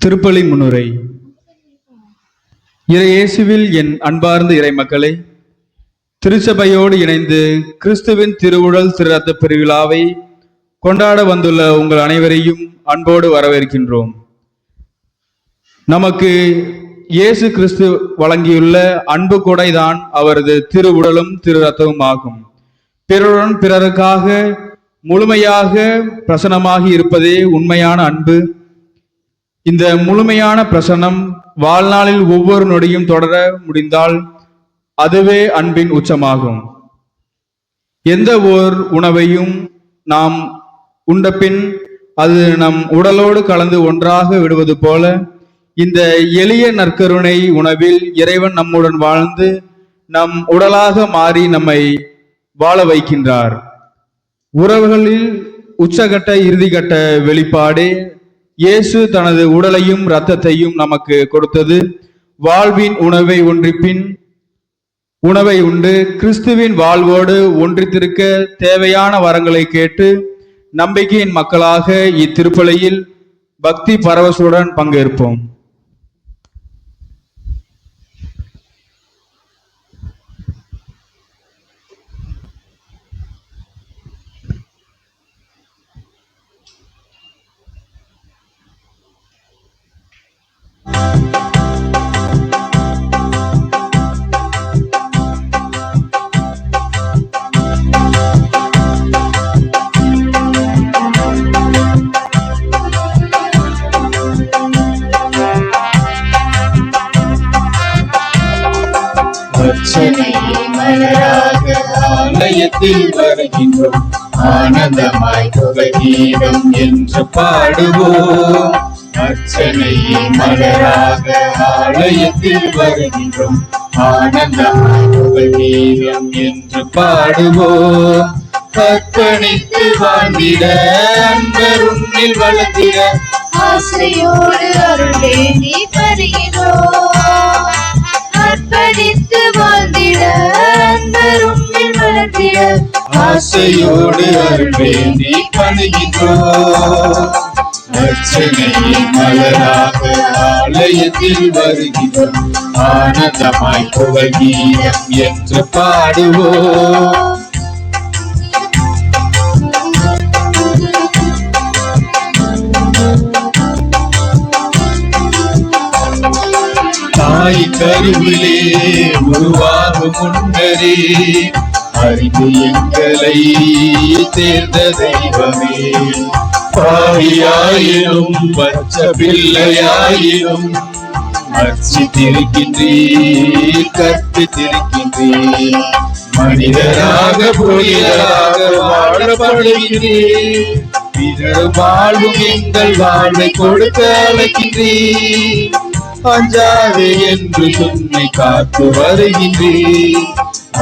திருப்பலி முன்னுரை. இயேசுவில் என் அன்பார்ந்த இறை மக்களை, திருச்சபையோடு இணைந்து கிறிஸ்துவின் திருவுடல் திரு ரத்த பெருவிழாவை கொண்டாட வந்துள்ள உங்கள் அனைவரையும் அன்போடு வரவேற்கின்றோம். நமக்கு இயேசு கிறிஸ்து வழங்கியுள்ள அன்பு கொடைதான் அவரது திருவுடலும் திரு ரத்தமும் ஆகும். பிறருடன் பிறருக்காக முழுமையாக பிரசன்னமாகி இருப்பதே உண்மையான அன்பு. இந்த முழுமையான பிரசன்னம் வாழ்நாளில் ஒவ்வொரு நொடியும் தொடர முடிந்தால் அதுவே அன்பின் உச்சமாகும். எந்த ஓர் உணவையும் நாம் உண்டபின் அது நம் உடலோடு கலந்து ஒன்றாக விடுவது போல இந்த எளிய நற்கருணை உணவில் இறைவன் நம்முடன் வாழ்ந்து நம் உடலாக மாறி நம்மை வாழ வைக்கின்றார். உறவுகளில் உச்சகட்ட இறுதிக்கட்ட வெளிப்பாடே இயேசு தனது உடலையும் இரத்தத்தையும் நமக்கு கொடுத்தது. வாழ்வின் உணவை ஒன்றிப்பின் உணவை உண்டு கிறிஸ்துவின் வாழ்வோடு ஒன்றித்திருக்க தேவையான வரங்களை கேட்டு நம்பிக்கையின் மக்களாக இத்திருப்பலியில் பக்தி பரவசுடன் பங்கேற்போம். மலராக ஆலயத்தில் வருகின்றோம், ஆனந்தமாய் புகழ்கீதம் என்று பாடுவோம். அர்ச்சனையே மலராக ஆலயத்தில் வருகின்றோம், ஆனந்தமாய் புகழ்கீதம் என்று பாடுவோம். அர்ப்பணித்து வாழ்ந்திட அன்பர் உன்னில் வளர்ந்திட ஆசையோடு அருள் வேண்டி வருகிறோம். அர்ப்பணித்து வாழ்ந்திட அன்பர் உன்னில் வளர்ந்திட ஆசையோடு அருள் வேண்டி பணிகின்றோம். அர்ச்சனையே மலராக ஆலயத்தில் வருகின்றோம், ஆனந்தமாய் புகழ்கீதம் என்று பாடுவோம். தாய் கருவிலே உருவாகும் முன்னரே அறிந்து எங்களை தேர்ந்த தெய்வமே. பாவியாயினும் பச்ச பிள்ளையாயினும் அர்ச்சித்திருக்கின்றீர், கற்பித்திருக்கின்றீர். மனிதராக புனிதராக வாழப்படுகின்றீர், பிறர் வாழ்வும் எங்கள் வாழ்வை கொடுக்க அழைக்கின்றீர். அஞ்சாதே என்று சொன்னை காத்து வருகின்றேன்.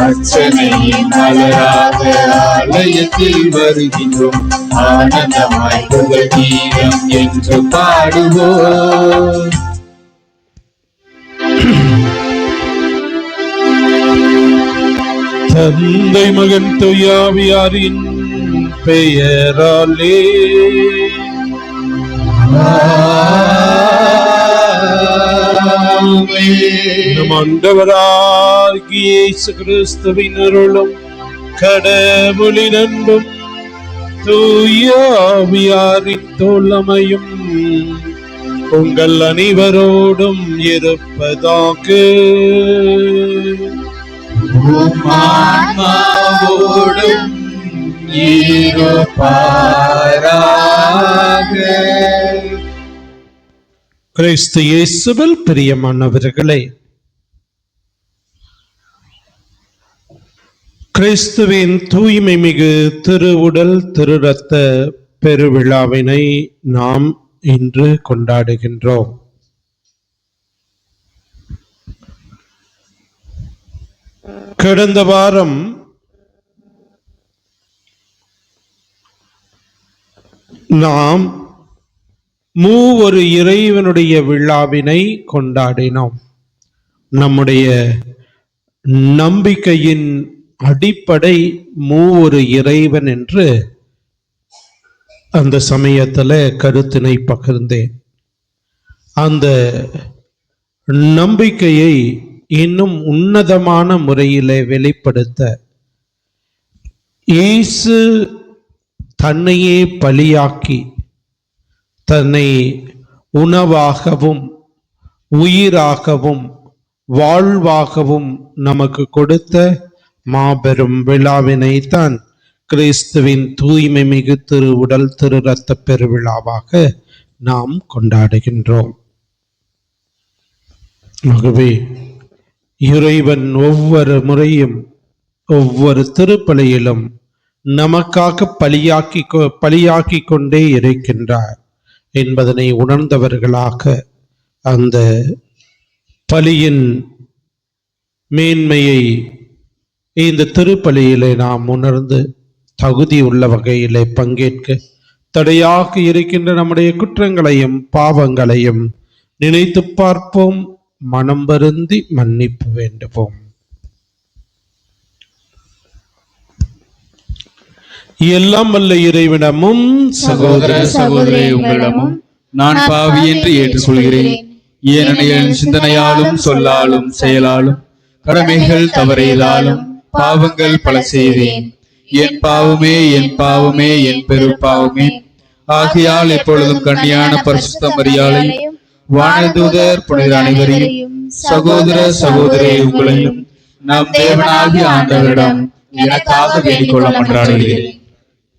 அர்ச்சனையின் மலராக ஆலயத்தில் வருகின்றோம், ஆனந்தமாய் புகழ்கீதம் என்று பாடுவோம். தந்தை மகன் தூயாவியாரின் பெயராலே நம் ஆண்டவராகிய இயேசு கிறிஸ்துவின் அருளும் கடவுளின் அன்பும் தூய ஆவியாரின் தோழமையும் உங்கள் அனைவரோடும் இருப்பதாக. ஆன்மாவோடும் இருப்பாராக. கிறிஸ்து இயேசுவில் பிரியமானவர்களே, கிறிஸ்துவின் தூய்மை மிகு திருவுடல் திரு ரத்த பெருவிழாவினை நாம் இன்று கொண்டாடுகின்றோம். கடந்த வாரம் நாம் மூவொரு இறைவனுடைய விழாவினை கொண்டாடினோம். நம்முடைய நம்பிக்கையின் அடிப்படை மூவொரு இறைவன் என்று அந்த சமயத்துல கருத்தினை பகிர்ந்தேன். அந்த நம்பிக்கையை இன்னும் உன்னதமான முறையிலே வெளிப்படுத்த இயேசு தன்னையே பலியாக்கி தன்னை உணவாகவும் உயிராகவும் வாழ்வாகவும் நமக்கு கொடுத்த மாபெரும் விழாவினை தான் கிறிஸ்துவின் தூய்மை மிகு திரு உடல் திரு இரத்த பெருவிழாவாக நாம் கொண்டாடுகின்றோம். ஆகவே இறைவன் ஒவ்வொரு முறையும் ஒவ்வொரு திருப்பலியிலும் நமக்காக பலியாக்கி கொண்டே இருக்கின்றார் என்பதனை உணர்ந்தவர்களாக அந்த பலியின் மேன்மையை இந்த திருப்பலியிலே நாம் உணர்ந்து தகுதி உள்ள வகையிலே பங்கேற்க தடையாக இருக்கின்ற நம்முடைய குற்றங்களையும் பாவங்களையும் நினைத்து பார்ப்போம். மனம் வருந்தி மன்னிப்பு வேண்டுவோம். எல்லாம் வல்ல இறைவனமும் சகோதர சகோதரி உங்களிடமும் நான் பாவி என்று ஏற்றுக்கொள்கிறேன். ஏனெனில் என் சிந்தனையாலும் சொல்லாலும் செயலாலும் கடமைகள் தவறியதாலும் பாவங்கள் பல செய்தேன். என் பாவமே என் பாவமே என் பெருப்பாவமே. ஆகையால் எப்பொழுதும் கன்னியான பரிசுத்த மரியாதையும் வானதூதர் புனிதர் அனைவரையும் சகோதர சகோதரி உங்களையும் நம் தேவனாகிய ஆண்டவரிடம் எனக்காக வேண்டிக் கொள்ள மன்றாடுகிறேன்.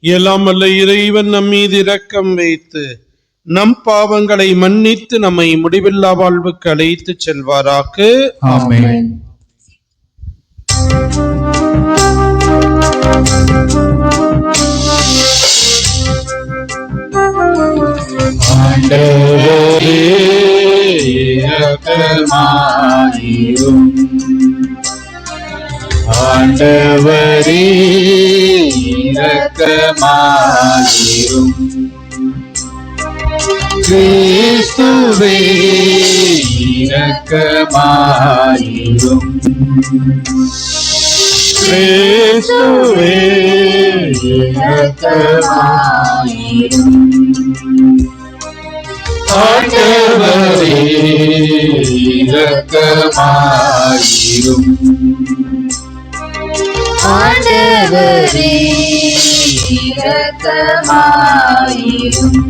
எல்லாம் வல்ல இறைவன் நம் மீது இரக்கம் வைத்து நம் பாவங்களை மன்னித்து நம்மை முடிவில்லா வாழ்வுக்கு அழைத்து செல்வாராக. ஆமென். ஆண்டவரே இரக்கமாயிரும். ஆண்டவரே இரக்கமாயிரும். கிறிஸ்துவே இரக்கமாயிரும். கிறிஸ்துவே இரக்கமாயிரும். ஆண்டவரே இரக்கமாயிரும். ஆண்டவரே இரக்கமாயிரும்.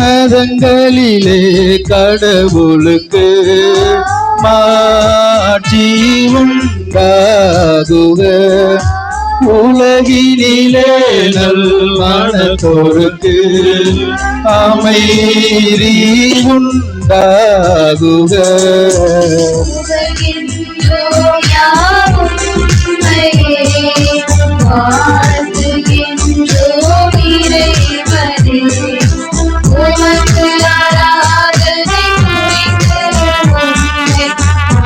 உன்னதங்களிலே கடவுளுக்கு மாட்சி உண்டாகுக. உலகினிலே நல்மனத்தோருக்கு அமைதி உண்டாகுக. உலகின்றோர் யாவும் உம்மையே வாழ்த்துகின்றோம் இறைவனே. உமக்கு ஆராதனை புரிந்து உம்மை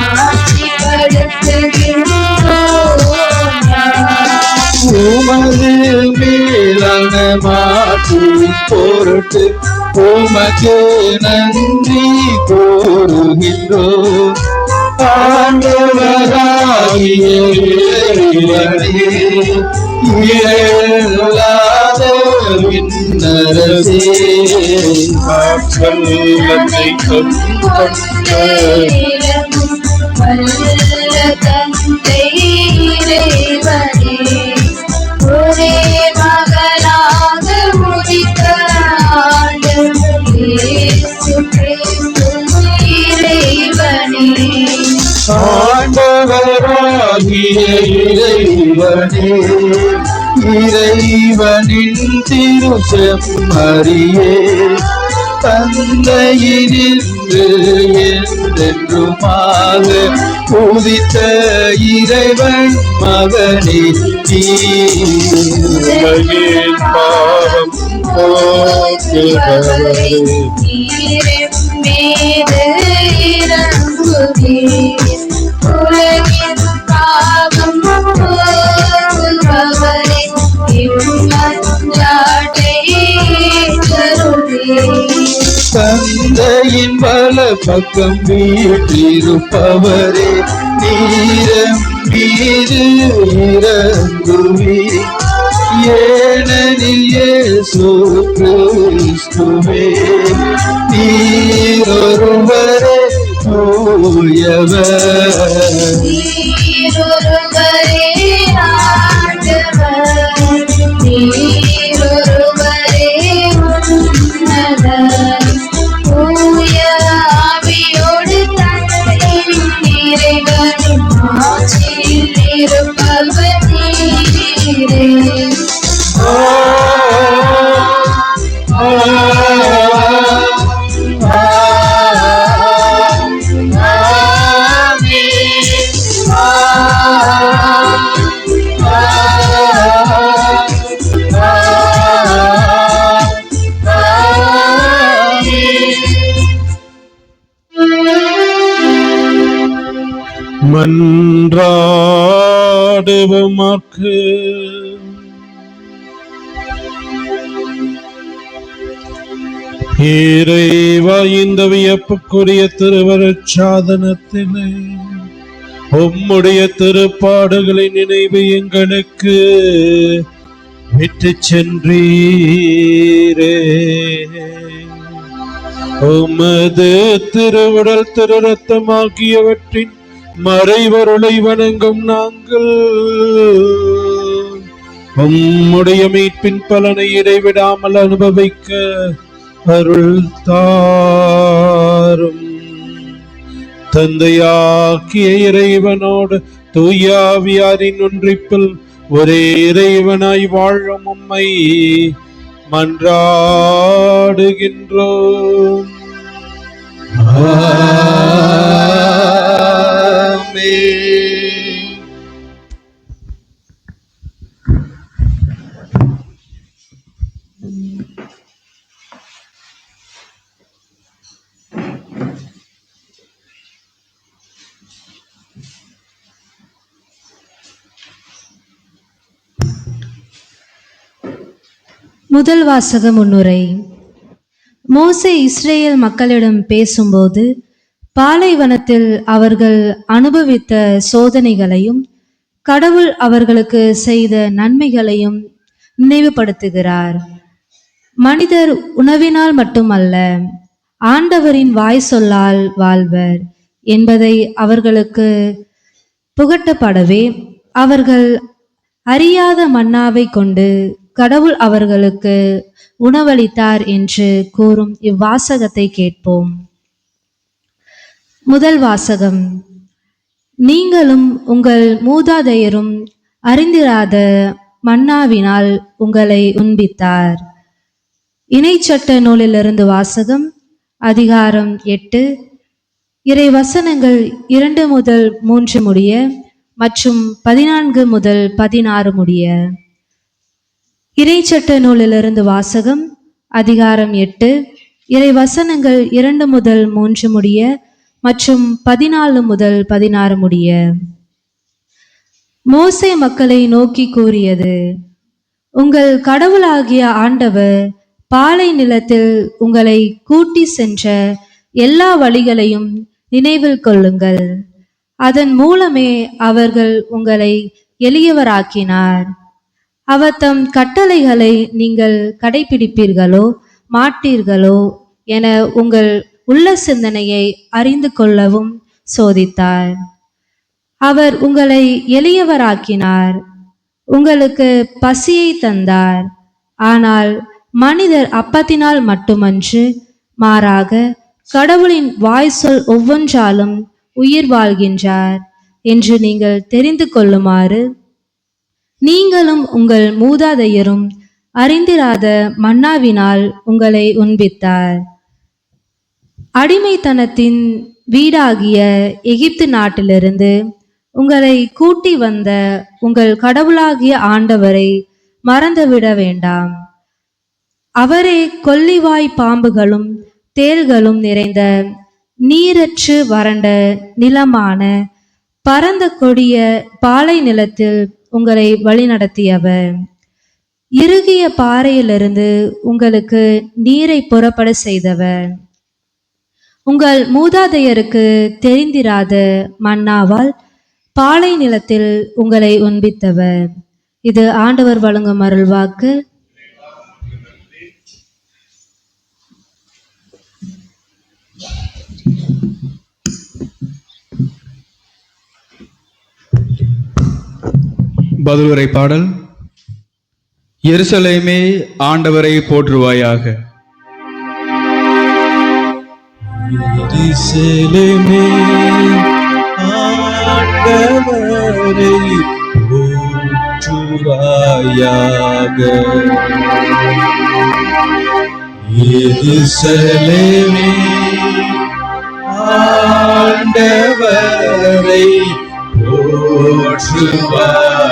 ஆட்சிப்படுத்துகின்றோம் யாம். உமது மேலான மாற்று பொருட்டு உமக்கு நன்றி கூறுகின்றோம். ஆண்டவராகிய இறைவனே, இயலாத விண்ணரசே, ஆற்றல் என்னை கொண்ட வல்ல தந்தை இறைவனே, ஒரே மகனாக உதித்த ஆண்டவர் இயேசு கிறிஸ்து இறைவனே. ஆண்டவராகிய இறைவனே, இறைவனின் திருச்செம்மறியே, தந்தையினின்று என்றென்றுமாக உதித்த இறைவன் மகனே, உலகின் பாவம் போக்குபவரே, நீரின் மீது இறங்குவீர். உலகின் பாவம் போக்குபவரே, இம்மை மன்றாட்டை ஏற்றருளே. தந்தையின் வல பக்கம் வீற்றிருப்பவரே, நீரம் மீது இறங்குவீர். ஏனெனில் இயேசு கிறிஸ்துவே நீரொருவரே தூயவர். நீரொருவரே ஆண்டவர், நீரொருவரே உன்னதர். தூய ஆவியோடு தந்தையும் இறைவனும் ஆட்சியில் இருப்பவர் நீரே. மன்றாடுவோமாக்கு. இறைவா, இந்த வியப்புக்குரிய திருவருட்சாதனத்திலே உம்முடைய திருப்பாடுகளின் நினைவு எங்களுக்கு விட்டு சென்றீரே. உமது திருவுடல் திரு ரத்தம் ஆகியவற்றின் மறைவருளை வணங்கும் நாங்கள் உம்முடைய மீட்பின் பலனை இடைவிடாமல் அனுபவிக்க அருள் தாரும். தந்தையாக்கிய இறைவனோடு தூயாவியாரின் ஒன்றிப்பில் ஒரே இறைவனாய் வாழும் உம்மை மன்றாடுகின்றோம். முதல் வாசக முன்னுரை. மோசே இஸ்ரேல் மக்களிடம் பேசும்போது பாலைவனத்தில் அவர்கள் அனுபவித்த சோதனைகளையும் கடவுள் அவர்களுக்கு செய்த நன்மைகளையும் நினைவுபடுத்துகிறார். மனிதர் உணவினால் மட்டுமல்ல, ஆண்டவரின் வாய் சொல்லால் வாழ்வர் என்பதை அவர்களுக்கு புகட்டப்படவே அவர்கள் அறியாத மன்னாவை கொண்டு கடவுள் அவர்களுக்கு உணவளித்தார் என்று கூறும் இவ்வாசகத்தை கேட்போம். முதல் வாசகம். நீங்களும் உங்கள் மூதாதையரும் அறிந்திராத மன்னாவினால் உங்களை உண்பித்தார். இணைச்சட்ட நூலிலிருந்து வாசகம். அதிகாரம் 8, இறை வசனங்கள் 2 முதல் 3 முடிய மற்றும் 14 முதல் 16 முடிய. இறைச்சட்ட நூலிலிருந்து வாசகம். அதிகாரம் 8, இறை வசனங்கள் 2 முதல் 3 முடிய மற்றும் 14 முதல் 16 முடிய. மோசே மக்களை நோக்கி கூறியது: உங்கள் கடவுளாகிய ஆண்டவர் பாலை நிலத்தில் உங்களை கூட்டி சென்ற எல்லா வழிகளையும் நினைவில் கொள்ளுங்கள். அதன் மூலமே அவர்கள் உங்களை எளியவராக்கினார். அவர் தம் கட்டளைகளை நீங்கள் கடைபிடிப்பீர்களோ மாட்டீர்களோ என உங்கள் உள்ள சிந்தனையை அறிந்து கொள்ளவும் சோதித்தார். அவர் உங்களை எளியவராக்கினார், உங்களுக்கு பசியை தந்தார். ஆனால் மனிதர் அப்பத்தினால் மட்டுமன்று, மாறாக கடவுளின் வாய் சொல் ஒவ்வொன்றாலும் உயிர் வாழ்கின்றார் என்று நீங்கள் தெரிந்து கொள்ளுமாறு நீங்களும் உங்கள் மூதாதையரும் அறிந்திராத மன்னாவினால் உங்களை உண்பித்தார். அடிமைத்தனத்தின் வீடாகிய எகிப்து நாட்டிலிருந்து உங்களை கூட்டி வந்த உங்கள் கடவுளாகிய ஆண்டவரை மறந்துவிட வேண்டாம். அவரே கொல்லிவாய் பாம்புகளும் தேள்களும் நிறைந்த நீரற்று வறண்ட நிலமான பரந்த கொடிய பாலை நிலத்தில் உங்களை வழிநடத்தியவர். இறுகிய பாறையிலிருந்து உங்களுக்கு நீரை புறப்பட செய்தவர். உங்கள் மூதாதையருக்கு தெரிந்திராத மன்னாவால் பாலை நிலத்தில் உங்களை உண்பித்தவர். இது ஆண்டவர் வழங்கும் அருள்வாக்கு. பதிலுரை பாடல். எருசலேமே ஆண்டவரை போற்றுவாயாக. எருசலேமே ஆண்டவரை போற்றுவாயாக. எருசலேமே ஆண்டவரை போற்றுவாயாக.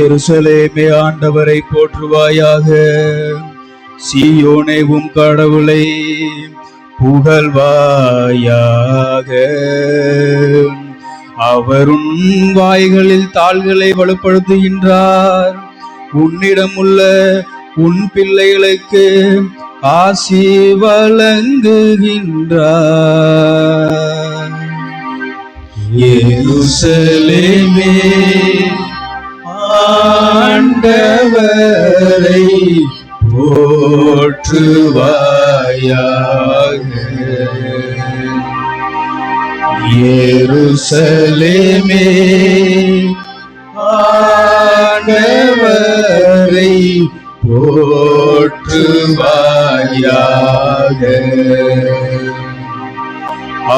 எருசலேமே ஆண்டவரை போற்றுவாயாக. சீயோனே உம் கடவுளை புகழ்வாயாக. அவர் உன் வாய்களில் தாள்களை வலுப்படுத்துகின்றார். உன்னிடமுள்ள உன் பிள்ளைகளுக்கு ஆசி வழங்குகின்றார். எருசலேமே ஆண்டவரை போற்றுவாயாக. எருசலேமே ஆண்டவரை போற்றுவாயாக.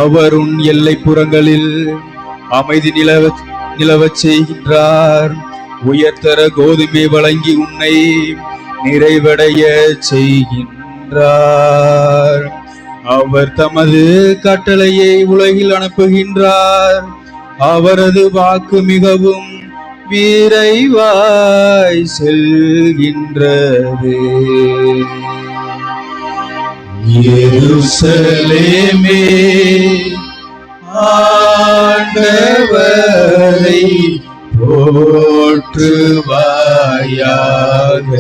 அவர் உன் எல்லைப்புறங்களில் அமைதி நிலவச் செய்கின்றார். உயர்தர கோதுமை வழங்கி உன்னை நிறைவடைய செய்கின்றார். அவர் தமது கட்டளையை உலகில் அனுப்புகின்றார். அவரது வாக்கு மிகவும் விரைவாய் செல்கின்றது. எருசலேமே ஆண்டவரை போற்றுவாயாக.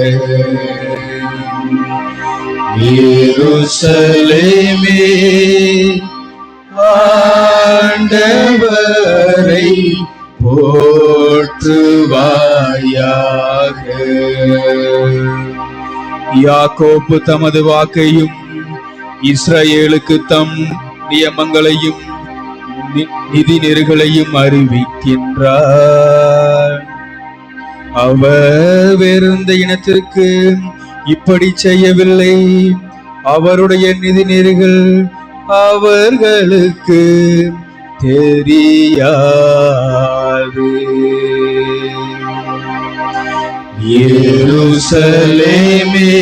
எருசலேமே ஆண்டவரை போற்றுவாயாக. யாக்கோப்பு தமது வாக்கையும் இஸ்ரவேலுக்கு தம் நியமங்களையும் நிதி நெறிகளையும் அறிவிக்கின்றார். அவர் வேறெந்த இனத்திற்கு இப்படி செய்யவில்லை. அவருடைய நிதி நெறிகள் அவர்களுக்கு தெரியாது. எருசலேமே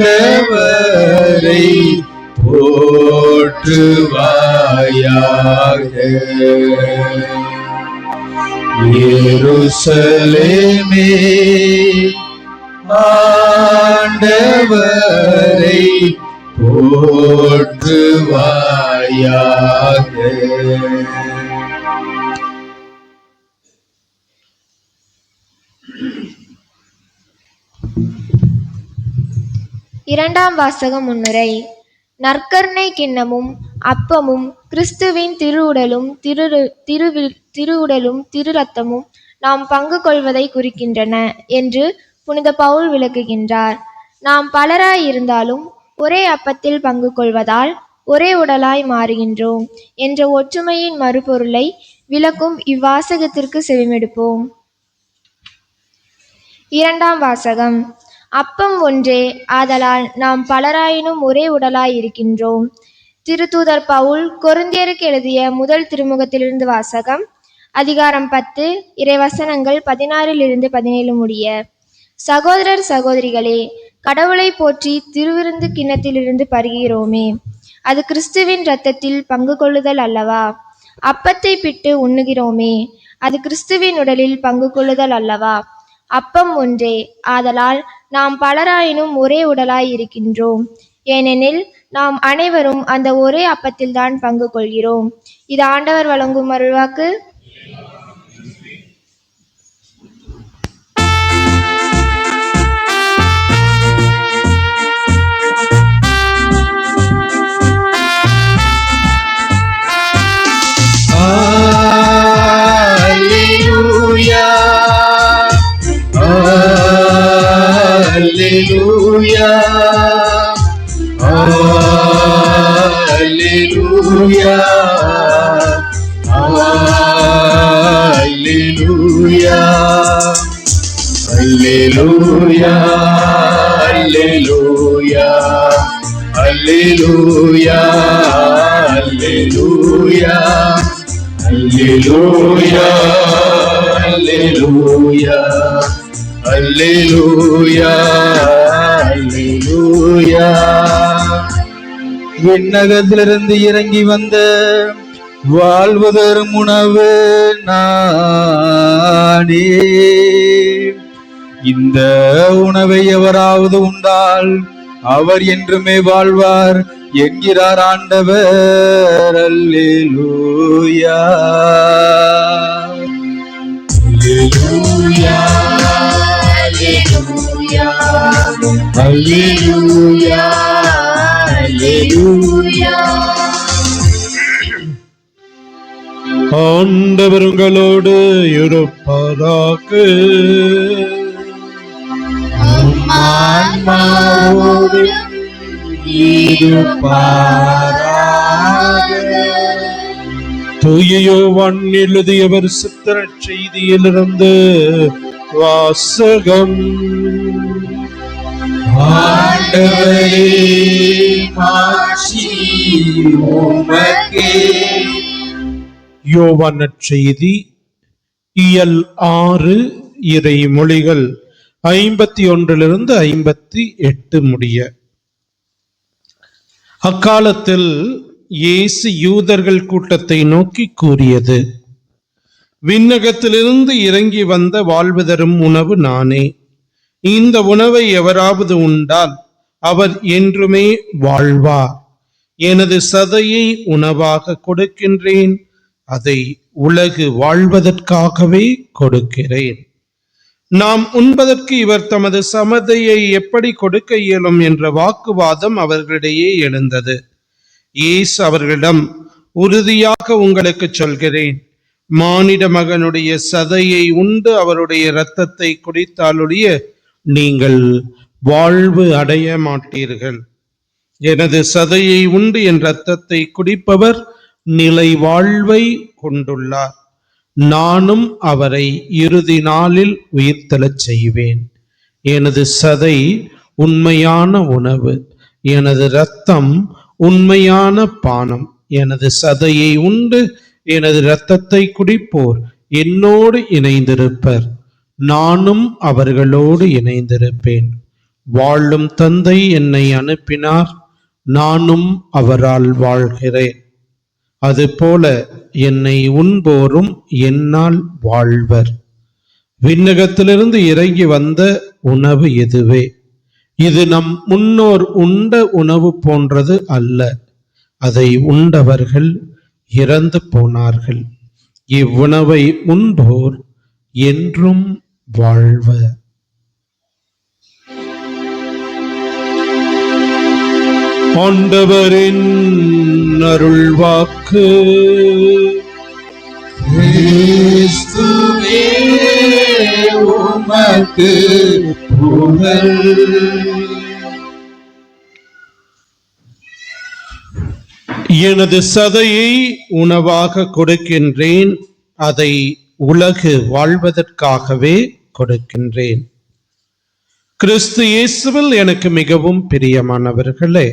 ஆண்டவரை போற்றுவாயாக. எருசலேமே ஆண்டவரை போற்றுவாயாக. இரண்டாம் வாசகம் முன்னுரை. நற்கருணை கிண்ணமும் அப்பமும் கிறிஸ்துவின் திருவுடலும் திரு ரத்தமும் நாம் பங்கு கொள்வதை குறிக்கின்றன என்று புனித பவுல் விளக்குகின்றார். நாம் பலராய் இருந்தாலும் ஒரே அப்பத்தில் பங்கு கொள்வதால் ஒரே உடலாய் மாறுகின்றோம் என்ற ஒற்றுமையின் மறுபொருளை விளக்கும் இவ்வாசகத்திற்கு செவிமெடுப்போம். இரண்டாம் வாசகம். அப்பம் ஒன்றே, ஆதலால் நாம் பலராயினும் ஒரே உடலாய் இருக்கின்றோம். திருத்தூதர் பவுல் கொரிந்தியருக்கு எழுதிய முதல் திருமுகத்திலிருந்து வாசகம். அதிகாரம் 10, இறைவசனங்கள் 16-17 முடிய. சகோதரர் சகோதரிகளே, கடவுளை போற்றி திருவிருந்து கிண்ணத்திலிருந்து பருகிறோமே, அது கிறிஸ்துவின் இரத்தத்தில் பங்கு கொள்ளுதல் அல்லவா? அப்பத்தை பிட்டு உண்ணுகிறோமே, அது கிறிஸ்துவின் உடலில் பங்கு கொள்ளுதல் அல்லவா? அப்பம் ஒன்றே, ஆதலால் நாம் பலராயினும் ஒரே உடலாய் இருக்கின்றோம். ஏனெனில் நாம் அனைவரும் அந்த ஒரே அப்பத்தில்தான் பங்கு கொள்கிறோம். இது ஆண்டவர் வழங்கும் அருள்வாக்கு. Alleluia, Alleluia, Alleluia, Alleluia, Alleluia, Alleluia, Alleluia, Alleluia. Alleluia, Alleluia, Alleluia, Alleluia. விண்ணகத்திலிருந்து இறங்கி வந்த வாழ்வு தரும் உணவு நானே. இந்த உணவை எவராவது உண்டால் அவர் என்றுமே வாழ்வார் என்கிறார் ஆண்டவர். அல்லேலூயா, Alleluia, Alleluia, Alleluia, Alleluia. ஆண்டவர் உங்களோடு இருப்பதாக. ஆன்மாவோடும் இருப்பாராக. தூய யோவான் எழுதியவர் சித்திர செய்தியிலிருந்து வாசகம். ஆண்டவரே, மாட்சி உமக்கே. யோவான் நற்செய்தி இயல் 6 இறை மொழிகள் 51 58 முடிய. அக்காலத்தில் இயேசு யூதர்கள் கூட்டத்தை நோக்கி கூறியது, விண்ணகத்திலிருந்து இறங்கி வந்த வாழ்வு தரும் உணவு நானே. இந்த உணவை எவராவது உண்டால் அவர் என்றுமே வாழ்வார். எனது சதையை உணவாக கொடுக்கின்றேன், அதை உலகு வாழ்வதற்காகவே கொடுக்கிறேன். நாம் உண்பதற்கு இவர் தமது சமதையை எப்படி கொடுக்க இயலும் என்ற வாக்குவாதம் அவர்களிடையே எழுந்தது. இயேசு அவர்களிடம், உறுதியாக உங்களுக்கு சொல்கிறேன், மானிட மகனுடைய சதையை உண்டு அவருடைய இரத்தத்தை குடித்தாலுடைய நீங்கள் வாழ்வு அடைய மாட்டீர்கள். எனது சதையை உண்டு என் இரத்தத்தை குடிப்பவர் நிலை வாழ்வை கொண்டுள்ளார். நானும் அவரை இறுதி நாளில் உயிர்த்தெழச் செய்வேன். எனது சதை உண்மையான உணவு, எனது இரத்தம் உண்மையான பானம். எனது சதையை உண்டு எனது இரத்தத்தை குடிப்போர் என்னோடு இணைந்திருப்பர், நானும் அவர்களோடு இணைந்திருப்பேன். வாழும் தந்தை என்னை அனுப்பினார், நானும் அவரால் வாழ்கிறேன். அதுபோல என்னை உண்போரும் என்னால் வாழ்வர். விண்ணகத்திலிருந்து இறங்கி வந்த உணவு இதுவே. இது நம் முன்னோர் உண்ட உணவு போன்றது அல்ல. அதை உண்டவர்கள் இறந்து போனார்கள். இவ்வுணவை உண்போர் என்றும் வாழ்வர். ஆண்டவரின் அருள்வாக்கு. கிறிஸ்துவே உமக்கு புகழ். எனது சதையை உணவாக கொடுக்கின்றேன், அதை உலகு வாழ்வதற்காகவே கொடுக்கின்றேன். கிறிஸ்து இயேசுவில் எனக்கு மிகவும் பிரியமானவர்களே,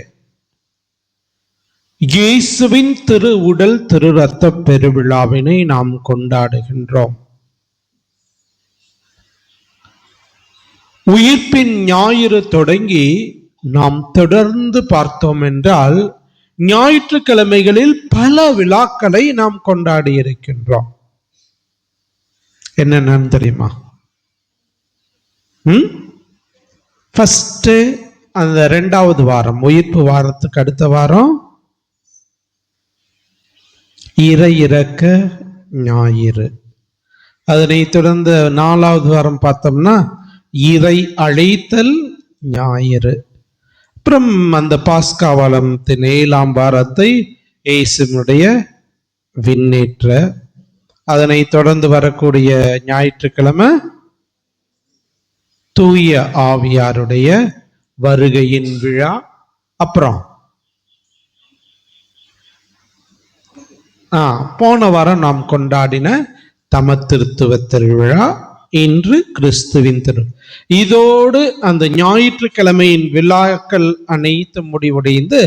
இயேசுவின் திரு உடல் திரு இரத்த பெருவிழாவினை நாம் கொண்டாடுகின்றோம். உயிர்ப்பின் ஞாயிறு தொடங்கி நாம் தொடர்ந்து பார்த்தோம் என்றால் ஞாயிற்றுக்கிழமைகளில் பல விழாக்களை நாம் கொண்டாடி இருக்கின்றோம். என்னென்னு தெரியுமா? ஃபர்ஸ்ட் அந்த 2வது வாரம், உயிர்ப்பு வாரத்துக்கு அடுத்த வாரம் இறை இறக்க ஞாயிறு. அதனை தொடர்ந்து 4வது வாரம் பார்த்தோம்னா இறை அழைத்தல் ஞாயிறு. அப்புறம் அந்த பாஸ்கா வாரத்தின் 7ஆம் வாரத்தை இயேசுவினுடைய விண்ணேற்ற. அதனை தொடர்ந்து வரக்கூடிய ஞாயிற்றுக்கிழமை தூய ஆவியாருடைய வருகையின் விழா. அப்புறம் போன வாரம் நாம் கொண்டாடின தமத்திருத்துவ திருவிழா, இன்று கிறிஸ்துவின் திரு. இதோடு அந்த ஞாயிற்றுக்கிழமையின் விழாக்கள் அனைத்து முடிவடைந்து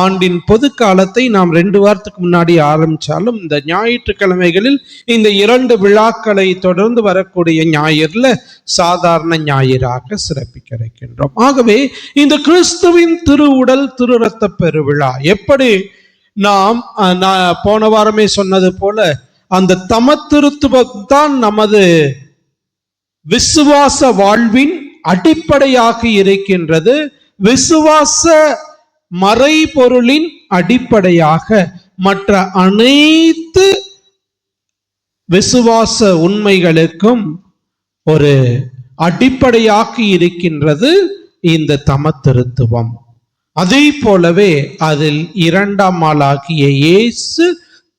ஆண்டின் பொது காலத்தை நாம் 2 வாரத்துக்கு முன்னாடி ஆரம்பிச்சாலும் இந்த ஞாயிற்றுக்கிழமைகளில் இந்த 2 விழாக்களை தொடர்ந்து வரக்கூடிய ஞாயிறுல சாதாரண ஞாயிறாக சிறப்பிக்க இருக்கின்றோம். ஆகவே இந்த கிறிஸ்துவின் திருவுடல் திரு இரத்த பெருவிழா எப்படி நாம் போன வாரமே சொன்னது போல அந்த தமத்திருத்துவம் தான் நமது விசுவாச வாழ்வின் அடிப்படையாக இருக்கின்றது. விசுவாச மறைபொருளின் அடிப்படையாக மற்ற அனைத்து விசுவாச உண்மைகளுக்கும் ஒரு அடிப்படையாக இருக்கின்றது இந்த தமத்திருத்துவம். அதே போலவே அதில் 2ஆம் ஆளாகிய இயேசு